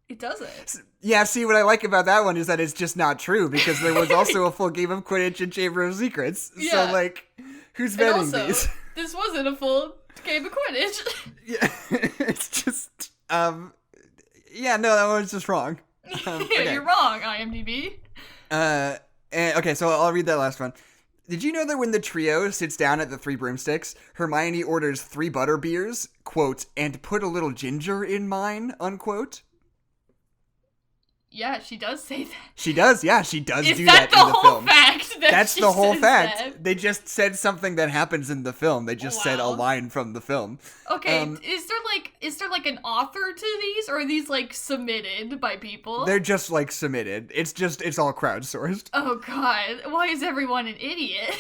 It doesn't. Yeah, see, what I like about that one is that it's just not true, because there was also a full game of Quidditch in Chamber of Secrets. Yeah. So, like, who's betting these? This wasn't a full game of Quidditch. Yeah, it's just, yeah, no, that one's just wrong. Okay. You're wrong, IMDb. Okay, so I'll read that last one. Did you know that when the trio sits down at the Three Broomsticks, Hermione orders 3 butter beers, quote, and put a little ginger in mine, unquote? Yeah, she does say that. She does, yeah, she does Is do that that in the whole film. fact? That's the whole fact. That? They just said something that happens in the film. They just said a line from the film. Okay, is there like an author to these, or are these like submitted by people? They're just like submitted. It's all crowdsourced. Oh god, why is everyone an idiot?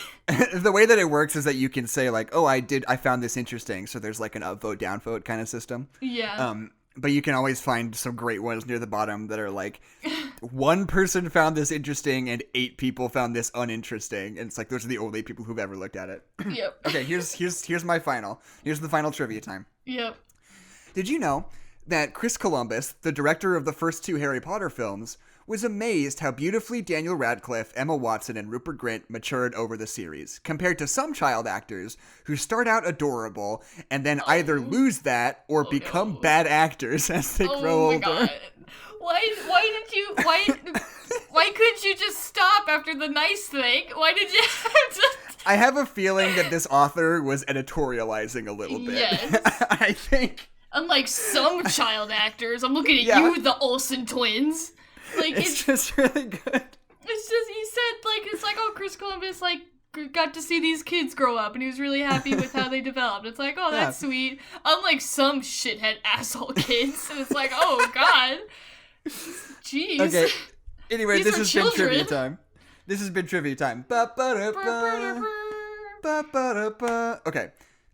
The way that it works is that you can say like, oh, I found this interesting. So there's like an upvote, downvote kind of system. Yeah. But you can always find some great ones near the bottom that are like, one person found this interesting and 8 people found this uninteresting. And it's like, those are the only people who've ever looked at it. Yep. Okay, here's my final. Here's the final trivia time. Yep. Did you know that Chris Columbus, the director of the first 2 Harry Potter films, was amazed how beautifully Daniel Radcliffe, Emma Watson, and Rupert Grint matured over the series, compared to some child actors who start out adorable and then either lose that or become bad actors as they grow older. God. Why couldn't you just stop after the nice thing? Why did you have to... I have a feeling that this author was editorializing a little bit. Yes. I think. Unlike some child actors, I'm looking at you, the Olsen twins. Like it's just really good. It's just, he said, like, it's like, oh, Chris Columbus, like, got to see these kids grow up, and he was really happy with how they developed. It's like, oh, that's sweet. Unlike some shithead asshole kids, and it's like, oh, God. Jeez. Okay. Anyway, this has children. been trivia time. This has been trivia time. Okay.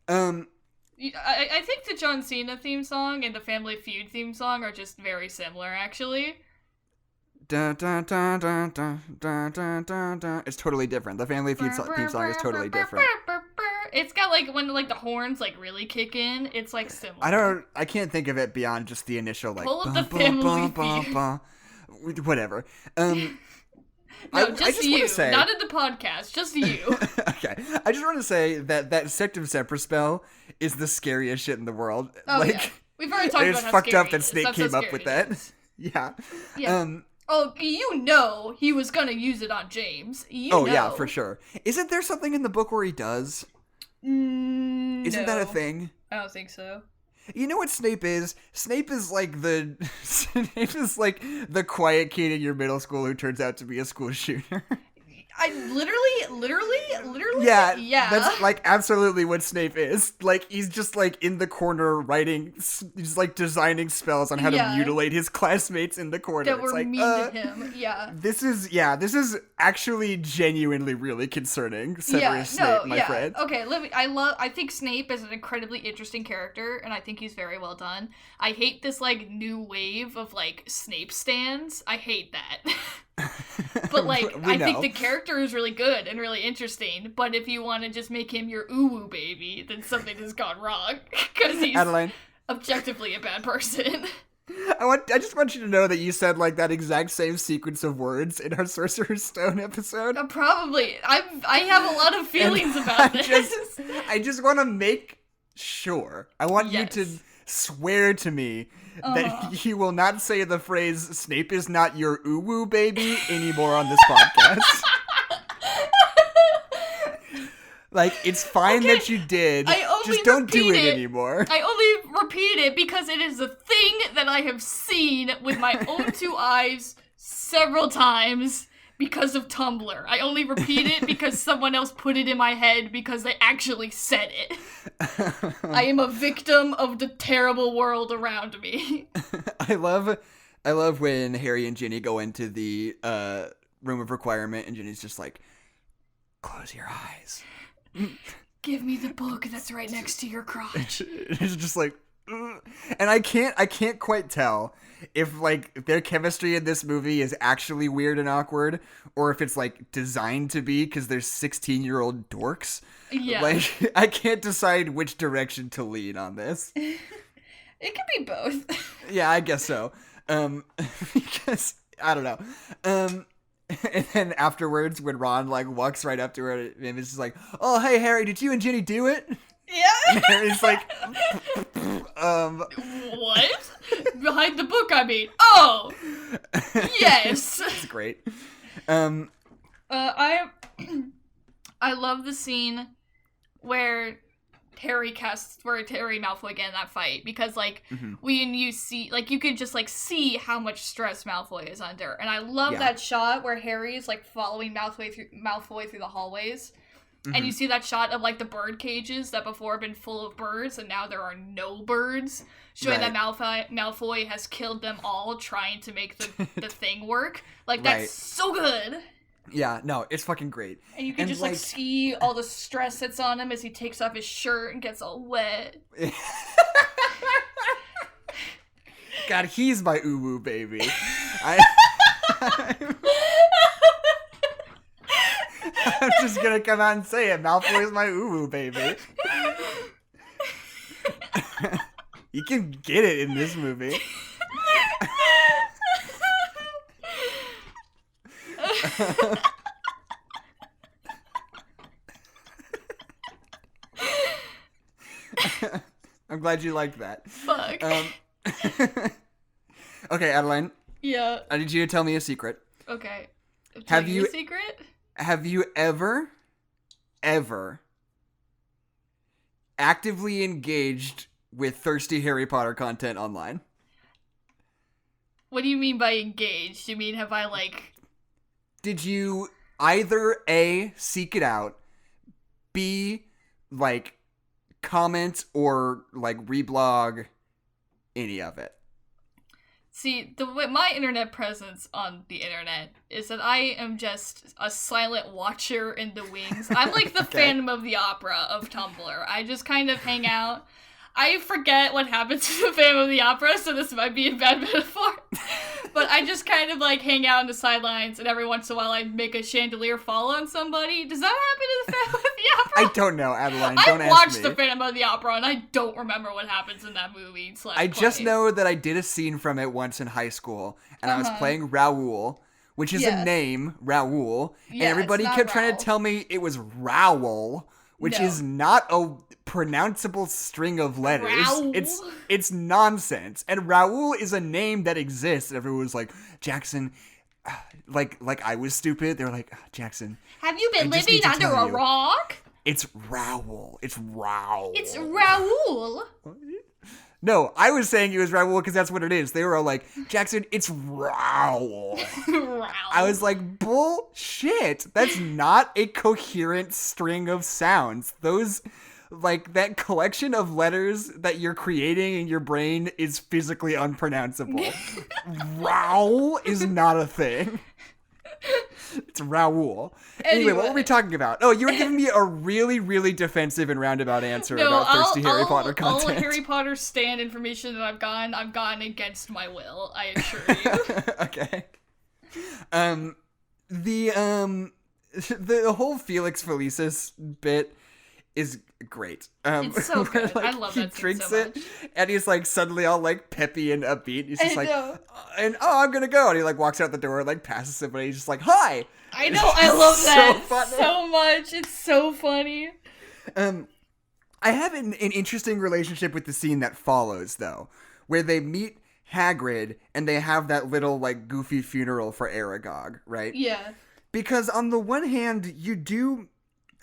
I think the John Cena theme song and the Family Feud theme song are just very similar, actually. Dun, dun, dun, dun, dun, dun, dun, dun, dun. It's totally different. The Family Feud theme song is totally different. It's got like when like the horns like really kick in. It's like similar. I can't think of it beyond just the initial like. Pull up the Family Feud. Whatever. No, just you. Not in the podcast. Just you. Okay. I just want to say that Sectum Semperspell is the scariest shit in the world. Oh, like, yeah. We've already talked about how fucked scary up that Snape came up with that. Yeah. Yeah. Oh, you know he was gonna use it on James. Yeah, for sure. Isn't there something in the book where he does? Isn't that a thing? I don't think so. You know what Snape is? Snape is like the quiet kid in your middle school who turns out to be a school shooter. I literally. Yeah. That's like absolutely what Snape is. Like he's just like in the corner writing, he's like designing spells on how to mutilate his classmates in the corner. That were mean to him. Yeah. This is actually genuinely really concerning. Severus Snape, my friend. Okay, I think Snape is an incredibly interesting character, and I think he's very well done. I hate this like new wave of like Snape stans. I hate that. But like I think the character is really good and really interesting, but if you want to just make him your uwu baby, then something has gone wrong because he's Adeline, objectively a bad person. I just want you to know that you said like that exact same sequence of words in our Sorcerer's Stone episode. Probably. I have a lot of feelings about this. I just want to make sure. I want you to swear to me that you will not say the phrase "Snape is not your uwu baby" anymore on this podcast. Like, it's fine that you did. Just don't do it anymore. I only repeat it because it is a thing that I have seen with my own 2 eyes several times because of Tumblr. I only repeat it because someone else put it in my head because they actually said it. I am a victim of the terrible world around me. I love when Harry and Ginny go into the room of requirement and Ginny's just like, close your eyes. Give me the book that's right next to your crotch. It's just like, ugh. And I can't quite tell if like their chemistry in this movie is actually weird and awkward, or if it's like designed to be because they're 16-year-old dorks. Yeah. Like I can't decide which direction to lean on this. It could be both. Yeah, I guess so. Because I don't know. And then afterwards, when Ron like walks right up to her and is just like, "Oh, hey Harry, did you and Ginny do it?" Yeah. And Harry's like, What? Behind the book, I mean. Oh, yes. That's great. I love the scene where Harry Malfoy get in that fight, because like when you see, like, you can just like see how much stress Malfoy is under, and I love that shot where Harry's like following Malfoy through the hallways, and you see that shot of like the bird cages that before have been full of birds, and now there are no birds, showing that Malfoy has killed them all trying to make the thing work. Like, that's so good. Yeah, no, it's fucking great. And you can just like see all the stress that's on him as he takes off his shirt and gets all wet. God, he's my uwu baby. I'm just gonna come out and say it. Malfoy's my uwu baby. You can get it in this movie. I'm glad you liked that. Fuck. Okay, Adeline. Yeah. I need you to tell me a secret. Okay. Have you a secret? Have you ever actively engaged with thirsty Harry Potter content online? What do you mean by engaged? You mean have I like... Did you either A, seek it out, B, like, comment or, like, reblog any of it? See, my internet presence on the internet is that I am just a silent watcher in the wings. I'm like the Phantom of the Opera of Tumblr. I just kind of hang out. I forget what happens to the Phantom of the Opera, so this might be a bad metaphor. But I just kind of like hang out in the sidelines, and every once in a while I make a chandelier fall on somebody. Does that happen to the Phantom of the Opera? I don't know, Adeline. Don't ask me. I watched the Phantom of the Opera, and I don't remember what happens in that movie. I just know that I did a scene from it once in high school, and I was playing Raoul, which is a name, Raoul, and everybody kept trying to tell me it was Rowell, which is not a pronounceable string of letters. Raoul. It's nonsense. And Raoul is a name that exists. And everyone was like, Jackson, like I was stupid. They were like, Jackson, have you been living under a rock? It's Raoul. It's Raoul. It's Raoul. No, I was saying it was Raoul because that's what it is. They were all like, Jackson, it's Raoul. I was like, bullshit. That's not a coherent string of sounds. Those, like, that collection of letters that you're creating in your brain is physically unpronounceable. Raoul is not a thing. It's Raoul. Anyway, what were we talking about? Oh, you were giving me a really, really defensive and roundabout answer about thirsty Harry Potter content. All Harry Potter stan information that I've gotten against my will, I assure you. Okay. The whole Felix Felicis bit is great. It's so good. Like, I love that he drinks so it, much. And he's like suddenly all like peppy and upbeat. He's just I'm gonna go. And he like walks out the door and like passes somebody. He's just like, hi. I know. I love that funny. so much. It's so funny. I have an interesting relationship with the scene that follows though, where they meet Hagrid and they have that little like goofy funeral for Aragog, right? Yeah. Because on the one hand,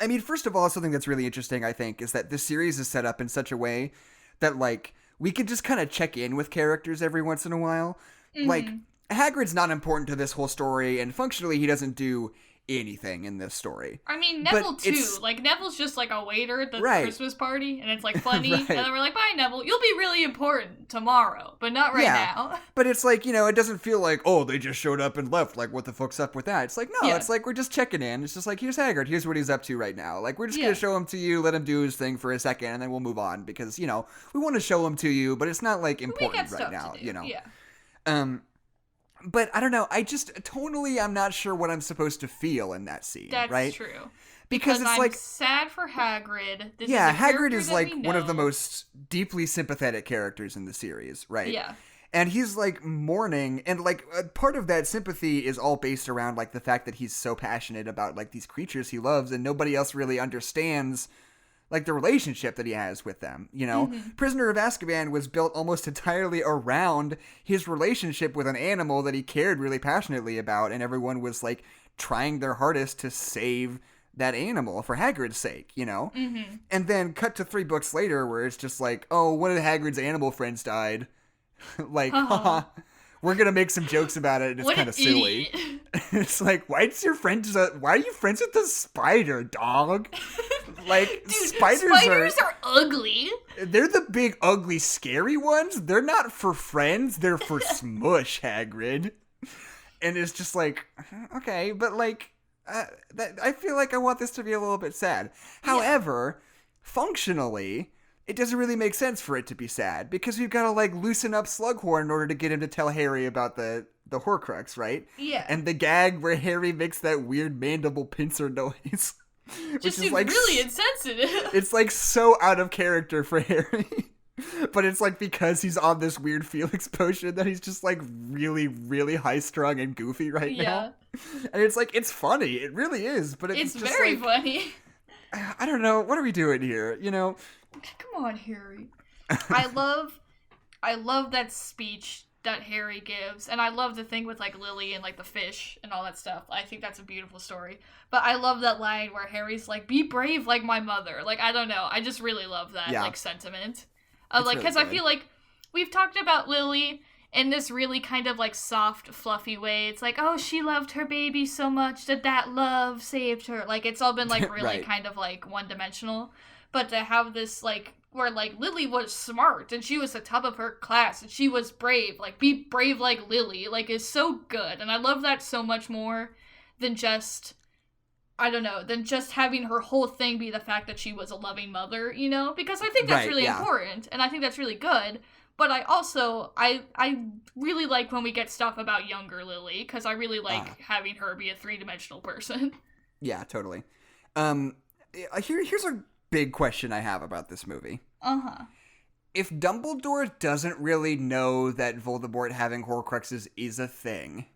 I mean, first of all, something that's really interesting, I think, is that this series is set up in such a way that, like, we could just kind of check in with characters every once in a while. Mm-hmm. Like, Hagrid's not important to this whole story, and functionally he doesn't do anything in this story. I mean, Neville too. Like, Neville's just like a waiter at the Christmas party, and it's like funny, and then we're like, bye, Neville, you'll be really important tomorrow, but not right now. But it's like, it doesn't feel like, oh, they just showed up and left, like, what the fuck's up with that? It's like, no, it's like, we're just checking in. It's just like, here's Hagrid, here's what he's up to right now. Like, we're just gonna show him to you, let him do his thing for a second, and then we'll move on, because, we want to show him to you, but it's not, like, important right now, Yeah. But I don't know. I just tonally, I'm not sure what I'm supposed to feel in that scene. That's right? true. Because it's I'm like sad for Hagrid. Hagrid is like one of the most deeply sympathetic characters in the series, right? Yeah. And he's like mourning, and like part of that sympathy is all based around like the fact that he's so passionate about like these creatures he loves, and nobody else really understands like the relationship that he has with them, Prisoner of Azkaban was built almost entirely around his relationship with an animal that he cared really passionately about, and everyone was like trying their hardest to save that animal for Hagrid's sake, you know? Mm-hmm. And then cut to 3 books later where it's just like, oh, one of Hagrid's animal friends died. Like, haha, we're gonna make some jokes about it, and it's kind of silly. It's like, why are you friends with the spider, dog? Like, dude, spiders are ugly. They're the big, ugly, scary ones. They're not for friends. They're for smush, Hagrid. And it's just like, okay, but like, I feel like I want this to be a little bit sad. However, functionally, it doesn't really make sense for it to be sad, because we've got to like loosen up Slughorn in order to get him to tell Harry about the Horcrux, right? Yeah. And the gag where Harry makes that weird mandible pincer noise. Just seems like really insensitive. It's like so out of character for Harry. But it's like because he's on this weird Felix potion that he's just like really, really high strung and goofy right now. And it's like, it's funny. It really is. But it's just very like, funny. I don't know. What are we doing here? You know? Come on, Harry. I love that speech that Harry gives, and I love the thing with like Lily and like the fish and all that stuff. I think that's a beautiful story. But I love that line where Harry's like, "Be brave like my mother." Like, I don't know. I just really love that like sentiment. Like, because I feel like we've talked about Lily in this really kind of like soft, fluffy way. It's like, oh, she loved her baby so much that love saved her. Like, it's all been like really kind of like one-dimensional. But to have this, like, where, like, Lily was smart, and she was the top of her class, and she was brave. Like, be brave like Lily, like, is so good. And I love that so much more than just, I don't know, than just having her whole thing be the fact that she was a loving mother, you know? Because I think that's really important, and I think that's really good. But I also, I really like when we get stuff about younger Lily, because I really like having her be a three-dimensional person. Yeah, totally. Here's a big question I have about this movie. If Dumbledore doesn't really know that Voldemort having Horcruxes is a thing,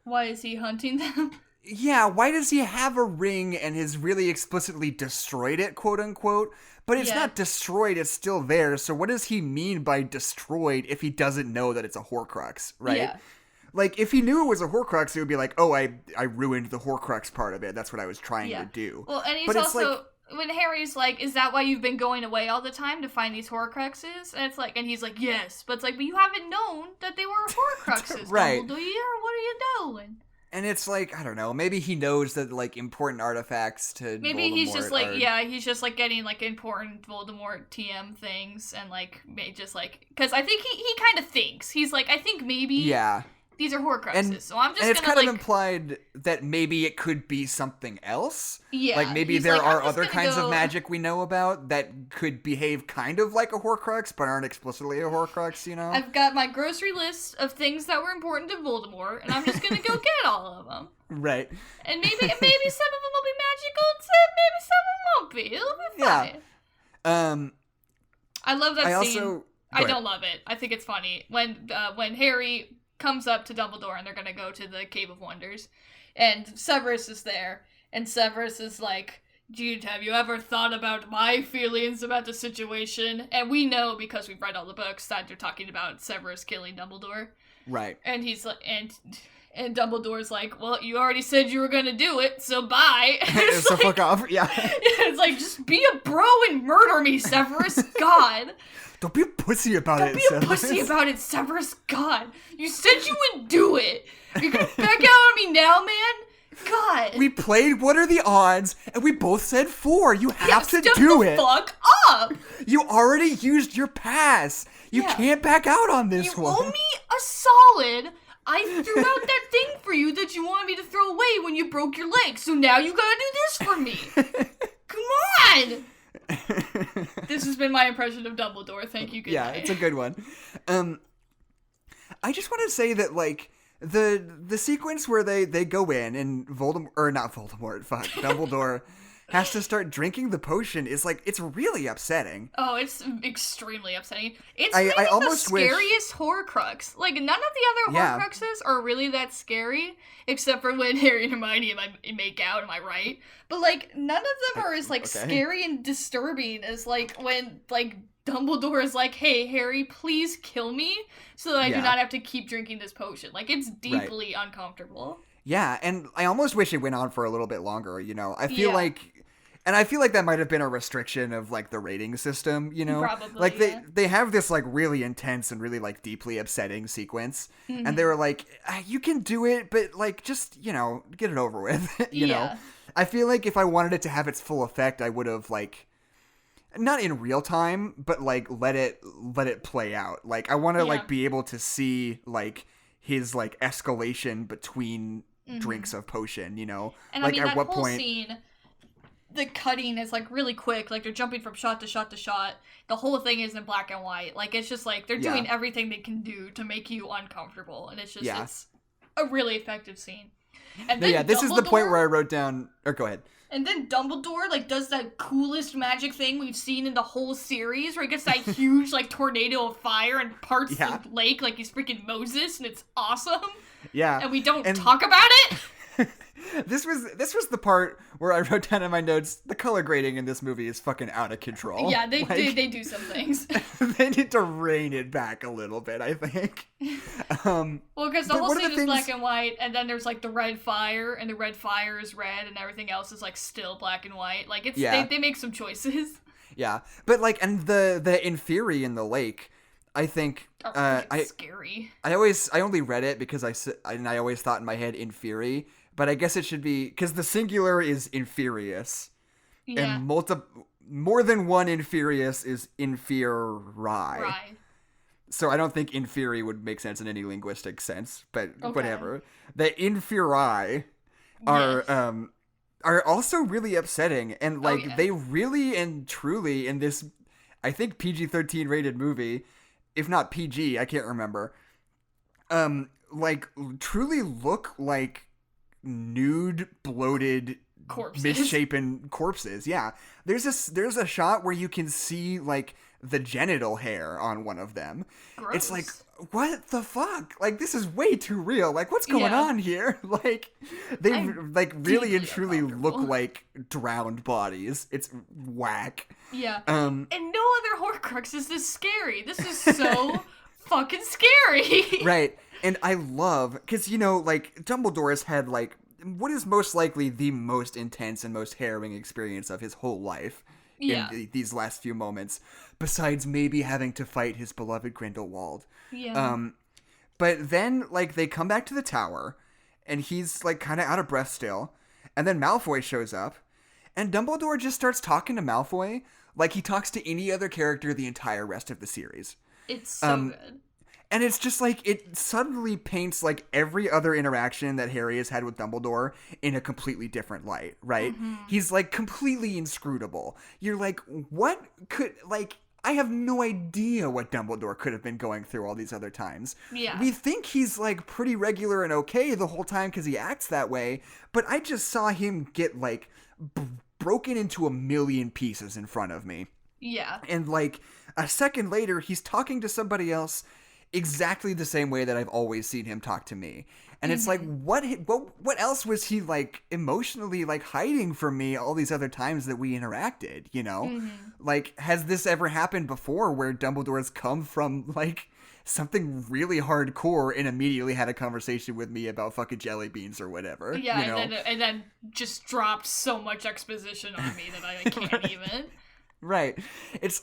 why is he hunting them? Yeah, why does he have a ring and has really explicitly destroyed it, quote unquote? But it's not destroyed, it's still there. So what does he mean by destroyed if he doesn't know that it's a Horcrux, right? Yeah. Like, if he knew it was a Horcrux, it would be like, oh, I ruined the Horcrux part of it. That's what I was trying to do. Well, and he's also... when Harry's like, is that why you've been going away all the time to find these Horcruxes? And it's like, and he's like, yes. But it's like, but you haven't known that they were Horcruxes, right? Dumbledore. What are you doing? And it's like, I don't know, maybe he knows that, like, important artifacts to maybe Voldemort he's just like, he's just, like, getting, like, important Voldemort TM things and, like, just, like, because I think he kind of thinks. He's like, I think maybe... these are Horcruxes, so I'm just gonna, it's kind of implied that maybe it could be something else. Yeah. Like, maybe there are other kinds of magic we know about that could behave kind of like a Horcrux, but aren't explicitly a Horcrux, you know? I've got my grocery list of things that were important to Voldemort, and I'm just gonna go get all of them. Right. And maybe some of them will be magical, and maybe some of them won't be. It'll be fine. Yeah. I love that scene. I don't love it. I think it's funny. When Harry comes up to Dumbledore and they're gonna go to the Cave of Wonders, and Severus is there, and Severus is like, Jude, have you ever thought about my feelings about the situation? And we know, because we've read all the books, that they're talking about Severus killing Dumbledore. Right. And he's like, and Dumbledore's like, well, you already said you were gonna do it, so bye. So like, fuck off, yeah. It's like, just be a bro and murder me, Severus, God. Don't be a pussy about it, Severus. Don't be a pussy about it, Severus. God. You said you would do it. You're gonna back out on me now, man? God. We played What Are the Odds, and we both said 4. You have to do it. Fuck up. You already used your pass. You can't back out on this one. You owe me a solid. I threw out that thing for you that you wanted me to throw away when you broke your leg, so now you gotta do this for me. Come on. This has been my impression of Dumbledore. Thank you. Good night. It's a good one. I just want to say that, like, the sequence where they go in and Dumbledore has to start drinking the potion is like, it's really upsetting. Oh, it's extremely upsetting. It's maybe the scariest Horcrux. Like, none of the other Horcruxes are really that scary, except for when Harry and Hermione make out, am I right? But, like, none of them are as, like, scary and disturbing as, like, when, like, Dumbledore is like, hey, Harry, please kill me so that I do not have to keep drinking this potion. Like, it's deeply uncomfortable. Yeah, and I almost wish it went on for a little bit longer, you know? I feel Yeah. like... And I feel like that might have been a restriction of, like, the rating system, you know? Probably, Like, yeah. they have this, like, really intense and really, like, deeply upsetting sequence. And they were like, you can do it, but, like, just, you know, get it over with, you know? I feel like if I wanted it to have its full effect, I would have, like... Not in real time, but, like, let it play out. Like, I want to, like, be able to see, like, his, like, escalation between drinks of potion, you know? And like, I mean, at that what whole point... scene, the cutting is, like, really quick. Like, they're jumping from shot to shot to shot. The whole thing is in black and white. Like, it's just, like, they're doing everything they can do to make you uncomfortable. And it's just, it's a really effective scene. And then this is the point where I wrote down... Or go ahead. And then Dumbledore, like, does that coolest magic thing we've seen in the whole series, where he gets that huge, like, tornado of fire and parts the lake like he's freaking Moses, and it's awesome. Yeah. And we don't talk about it? This was the part where I wrote down in my notes, the color grading in this movie is fucking out of control. Yeah, they do some things. They need to rein it back a little bit, I think. Well, because the whole scene is black and white, and then there's, like, the red fire, and the red fire is red, and everything else is, like, still black and white. Like, it's they make some choices. Yeah, but, like, and the Inferi in the lake... I think scary. I only read it because I always thought in my head Inferi, but I guess it should be because the singular is Inferius, and more than one Inferius is Inferi. Right. So I don't think Inferi would make sense in any linguistic sense, but whatever. The Inferi are also really upsetting, and like they really and truly in this, I think PG-13 rated movie. If not PG, I can't remember. Like truly look like nude, bloated, misshapen corpses. Yeah, there's a shot where you can see like the genital hair on one of them. Gross. It's like, what the fuck? Like this is way too real. Like what's going on here? Like they like really and truly look like drowned bodies. It's whack. Yeah. And no other Horcrux is this scary. This is so fucking scary. Right. And I love, because, you know, like, Dumbledore has had, like, what is most likely the most intense and most harrowing experience of his whole life in these last few moments, besides maybe having to fight his beloved Grindelwald. Yeah. But then, like, they come back to the tower, and he's, like, kind of out of breath still, and then Malfoy shows up, and Dumbledore just starts talking to Malfoy like he talks to any other character the entire rest of the series. It's so good. And it's just like, it suddenly paints like every other interaction that Harry has had with Dumbledore in a completely different light, right? Mm-hmm. He's like completely inscrutable. You're like, what could, like, I have no idea what Dumbledore could have been going through all these other times. Yeah. We think he's like pretty regular and okay the whole time because he acts that way, but I just saw him get like broken into a million pieces in front of me. Yeah. And like a second later, he's talking to somebody else exactly the same way that I've always seen him talk to me. And it's like, what else was he like emotionally like hiding from me all these other times that we interacted, you know? Mm-hmm. Like, has this ever happened before where Dumbledore's come from like something really hardcore and immediately had a conversation with me about fucking jelly beans or whatever? Yeah, you know? and then just dropped so much exposition on me that I can't even. Right.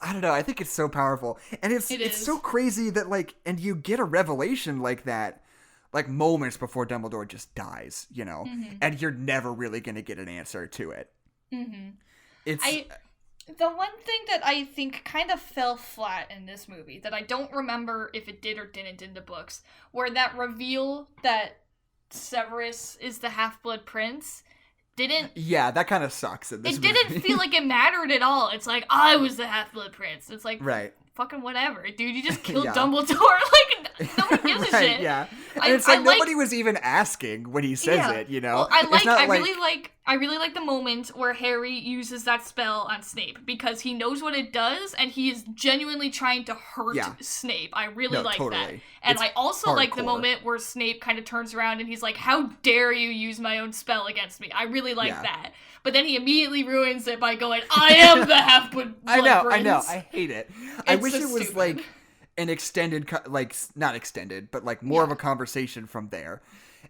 I don't know, I think it's so powerful. And it's so crazy that like, and you get a revelation like that, like moments before Dumbledore just dies, you know? Mm-hmm. And you're never really going to get an answer to it. Mm-hmm. The one thing that I think kind of fell flat in this movie, that I don't remember if it did or didn't in the books, where that reveal that Severus is the Half-Blood Prince didn't... Yeah, that kind of sucks in this movie. It didn't feel like it mattered at all. It's like, I was the Half-Blood Prince. It's like, right. Fucking whatever, dude. You just killed Dumbledore. Like, nobody gives a shit. Yeah. And it's like nobody was even asking when he says it, you know? Well, I really like the moment where Harry uses that spell on Snape, because he knows what it does, and he is genuinely trying to hurt Snape. I really like that. And I also like the moment where Snape kind of turns around and he's like, how dare you use my own spell against me? I really like that. But then he immediately ruins it by going, I am the Half-Blood Prince. I know. I hate it. I wish it was like an extended, like, not extended, but like more of a conversation from there.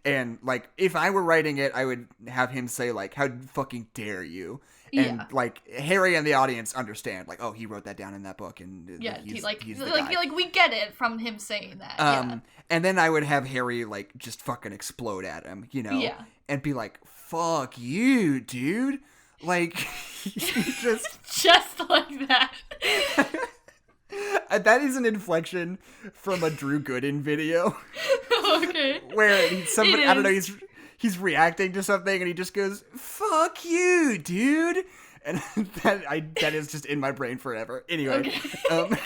And, like, if I were writing it, I would have him say, like, how fucking dare you? And, like, Harry and the audience understand, like, oh, he wrote that down in that book, and he's the guy. Like, we get it from him saying that, And then I would have Harry, like, just fucking explode at him, you know? Yeah. And be like, fuck you, dude. Like, just like that. That is an inflection from a Drew Gooden video. Okay. Where somebody, I don't know, he's reacting to something and he just goes, fuck you, dude. And that is just in my brain forever. Anyway. Okay.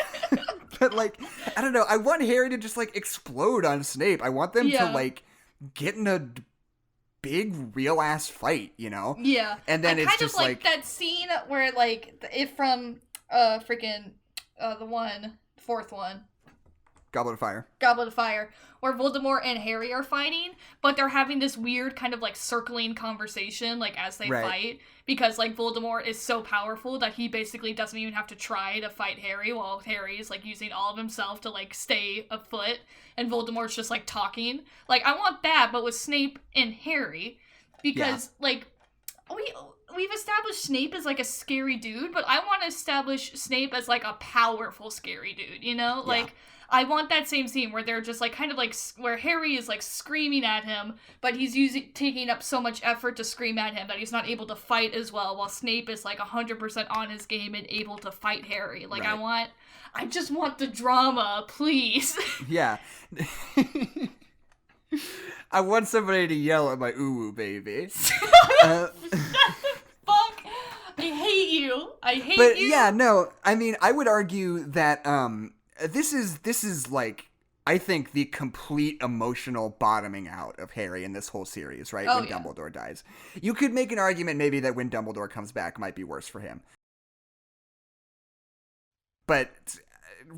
But, like, I don't know. I want Harry to just, like, explode on Snape. I want them to, like, get in a big, real-ass fight, you know? Yeah. And then it's kind just, of like that scene where, like, if from, the fourth one. Goblet of Fire. Where Voldemort and Harry are fighting, but they're having this weird kind of, like, circling conversation, like, as they fight, because, like, Voldemort is so powerful that he basically doesn't even have to try to fight Harry, while Harry is, like, using all of himself to, like, stay afoot, and Voldemort's just, like, talking. Like, I want that, but with Snape and Harry, because, like, we've established Snape as, like, a scary dude, but I want to establish Snape as, like, a powerful scary dude, you know? Yeah. Like, I want that same scene where they're just, like, kind of, like, where Harry is, like, screaming at him, but he's taking up so much effort to scream at him that he's not able to fight as well, while Snape is, like, 100% on his game and able to fight Harry. Like, I just want the drama, please. Yeah. I want somebody to yell at my ooh baby. Fuck! I hate you. But yeah, no, I mean, I would argue that, this is like, I think, the complete emotional bottoming out of Harry in this whole series, right? When Dumbledore dies. You could make an argument maybe that when Dumbledore comes back might be worse for him. But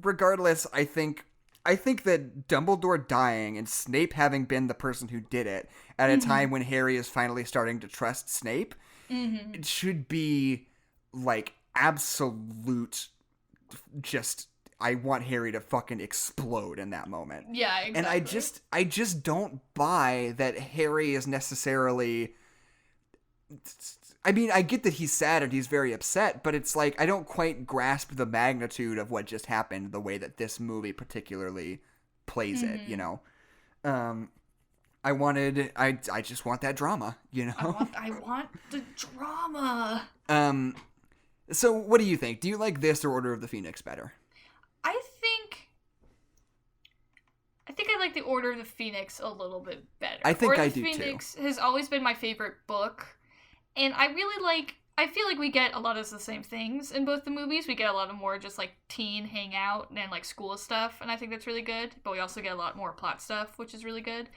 regardless, I think that Dumbledore dying and Snape having been the person who did it at a time when Harry is finally starting to trust Snape, it should be, like, absolute just... I want Harry to fucking explode in that moment. Yeah, exactly. And I just don't buy that Harry is necessarily... I mean, I get that he's sad and he's very upset, but it's like, I don't quite grasp the magnitude of what just happened the way that this movie particularly plays it, you know? I just want that drama, you know? I want the drama. So what do you think? Do you like this or Order of the Phoenix better? I think I like the Order of the Phoenix a little bit better. I think Order I of the do Phoenix too. has always been my favorite book, and I feel like we get a lot of the same things in both the movies. We get a lot of more just, like, teen hangout and, like, school stuff, and I think that's really good, but we also get a lot more plot stuff, which is really good.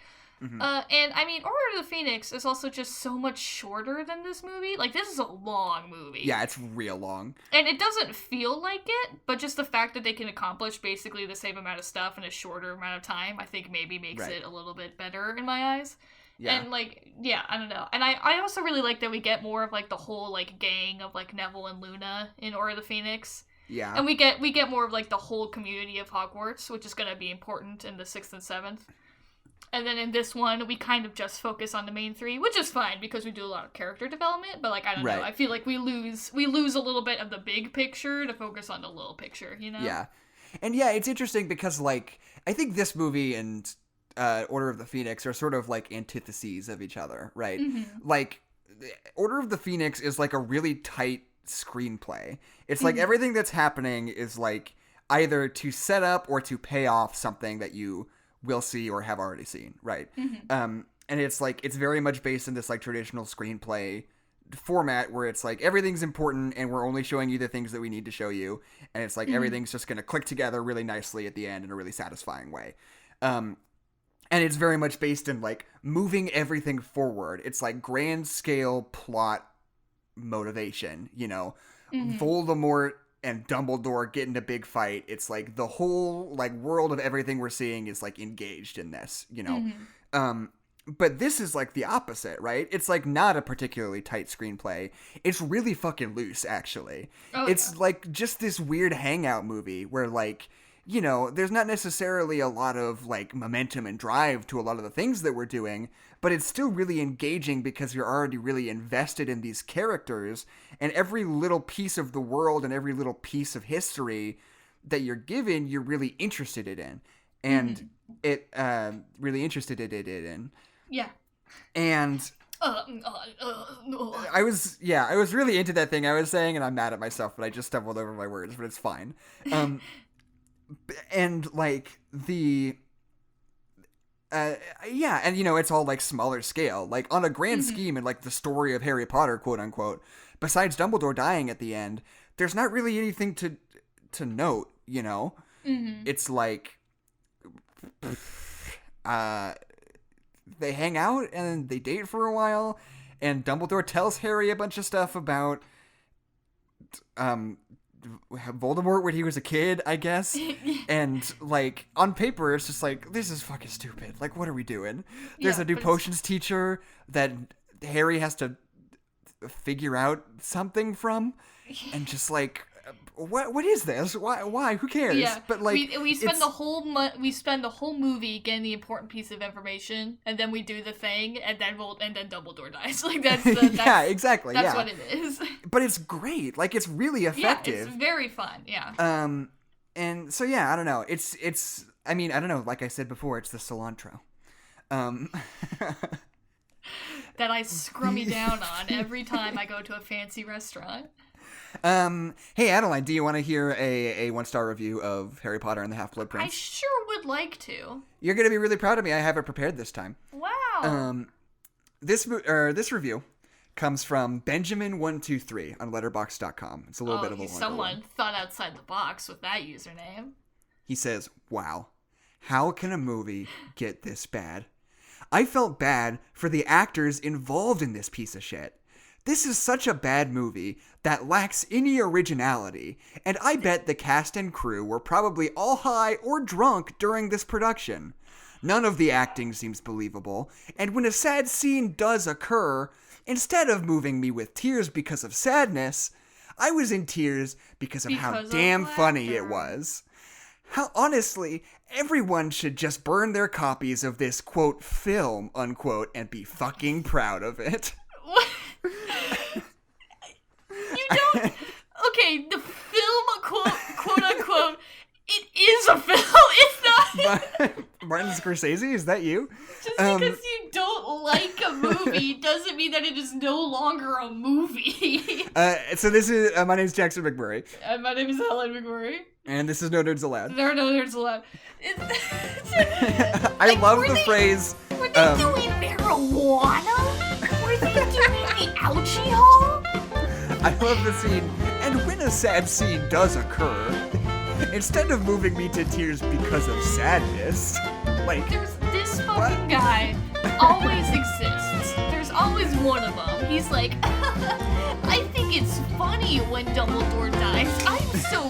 And, I mean, Order of the Phoenix is also just so much shorter than this movie. Like, this is a long movie. Yeah, it's real long. And it doesn't feel like it, but just the fact that they can accomplish basically the same amount of stuff in a shorter amount of time, I think maybe makes it a little bit better in my eyes. Yeah. And, like, yeah, I don't know. And I also really like that we get more of, like, the whole, like, gang of, like, Neville and Luna in Order of the Phoenix. Yeah. And we get more of, like, the whole community of Hogwarts, which is going to be important in the 6th and 7th. And then in this one, we kind of just focus on the main three, which is fine because we do a lot of character development. But, like, I don't know. I feel like we lose a little bit of the big picture to focus on the little picture, you know? Yeah. And, yeah, it's interesting because, like, I think this movie and Order of the Phoenix are sort of, like, antitheses of each other, right? Like, Order of the Phoenix is, like, a really tight screenplay. It's like everything that's happening is, like, either to set up or to pay off something that you will see or have already seen, right? And it's like, it's very much based in this, like, traditional screenplay format where it's like, everything's important and we're only showing you the things that we need to show you, and it's like everything's just gonna click together really nicely at the end in a really satisfying way. And it's very much based in, like, moving everything forward. It's like grand scale plot motivation, you know? Voldemort and Dumbledore get in a big fight. It's like the whole, like, world of everything we're seeing is, like, engaged in this, you know? But this is, like, the opposite, right? It's, like, not a particularly tight screenplay. It's really fucking loose, actually. It's like just this weird hangout movie where, like, there's not necessarily a lot of, like, momentum and drive to a lot of the things that we're doing, but it's still really engaging because you're already really invested in these characters, and every little piece of the world and every little piece of history that you're given, you're really interested in. And really interested in. Yeah. And I was really into that thing I was saying, and I'm mad at myself, but I just stumbled over my words, but it's fine. And like and it's all like smaller scale, like on a grand scheme, and like the story of Harry Potter, quote unquote, besides Dumbledore dying at the end, there's not really anything to note, It's like, they hang out and they date for a while, and Dumbledore tells Harry a bunch of stuff about Voldemort when he was a kid, I guess. And like on paper it's just like, this is fucking stupid. Like, what are we doing? There's a new potions teacher that Harry has to figure out something from, and just like, what is this? Why? Who cares? Yeah. But like, we spend the whole movie getting the important piece of information, and then we do the thing, and then Dumbledore dies. Like that's exactly. That's what it is. But it's great. Like, it's really effective. Yeah, it's very fun. Yeah. And so I don't know. It's. I mean, I don't know. Like I said before, it's the cilantro. That I scrummy down on every time I go to a fancy restaurant. Hey Adeline, do you want to hear a 1-star review of Harry Potter and the Half-Blood Prince? I sure would like to. You're gonna be really proud of me. I have it prepared this time. Wow. This review comes from Benjamin123 on Letterboxd.com. It's a little bit of a longer someone one. thought outside the box with that username. He says, "Wow, how can a movie get this bad? I felt bad for the actors involved in this piece of shit. This is such a bad movie that lacks any originality, and I bet the cast and crew were probably all high or drunk during this production. None of the acting seems believable, and when a sad scene does occur, instead of moving me with tears because of sadness, I was in tears because of how damn funny it was. How honestly, everyone should just burn their copies of this, quote, film, unquote, and be fucking proud of it." You don't. Okay, the film, quote unquote, it is a film. It's not. Martin Scorsese, is that you? Just because you don't like a movie doesn't mean that it is no longer a movie. So this is my name's Jackson McMurray. And my name is Adeline McMurray. And this is No Nerds Allowed. There are no nerds allowed. I love the phrase. Were they doing marijuana? Were they doing the ouchie hole? I love the scene. And when a sad scene does occur, instead of moving me to tears because of sadness, like, this fucking guy always exists. There's always one of them. He's like, I think it's funny when Dumbledore dies. I'm so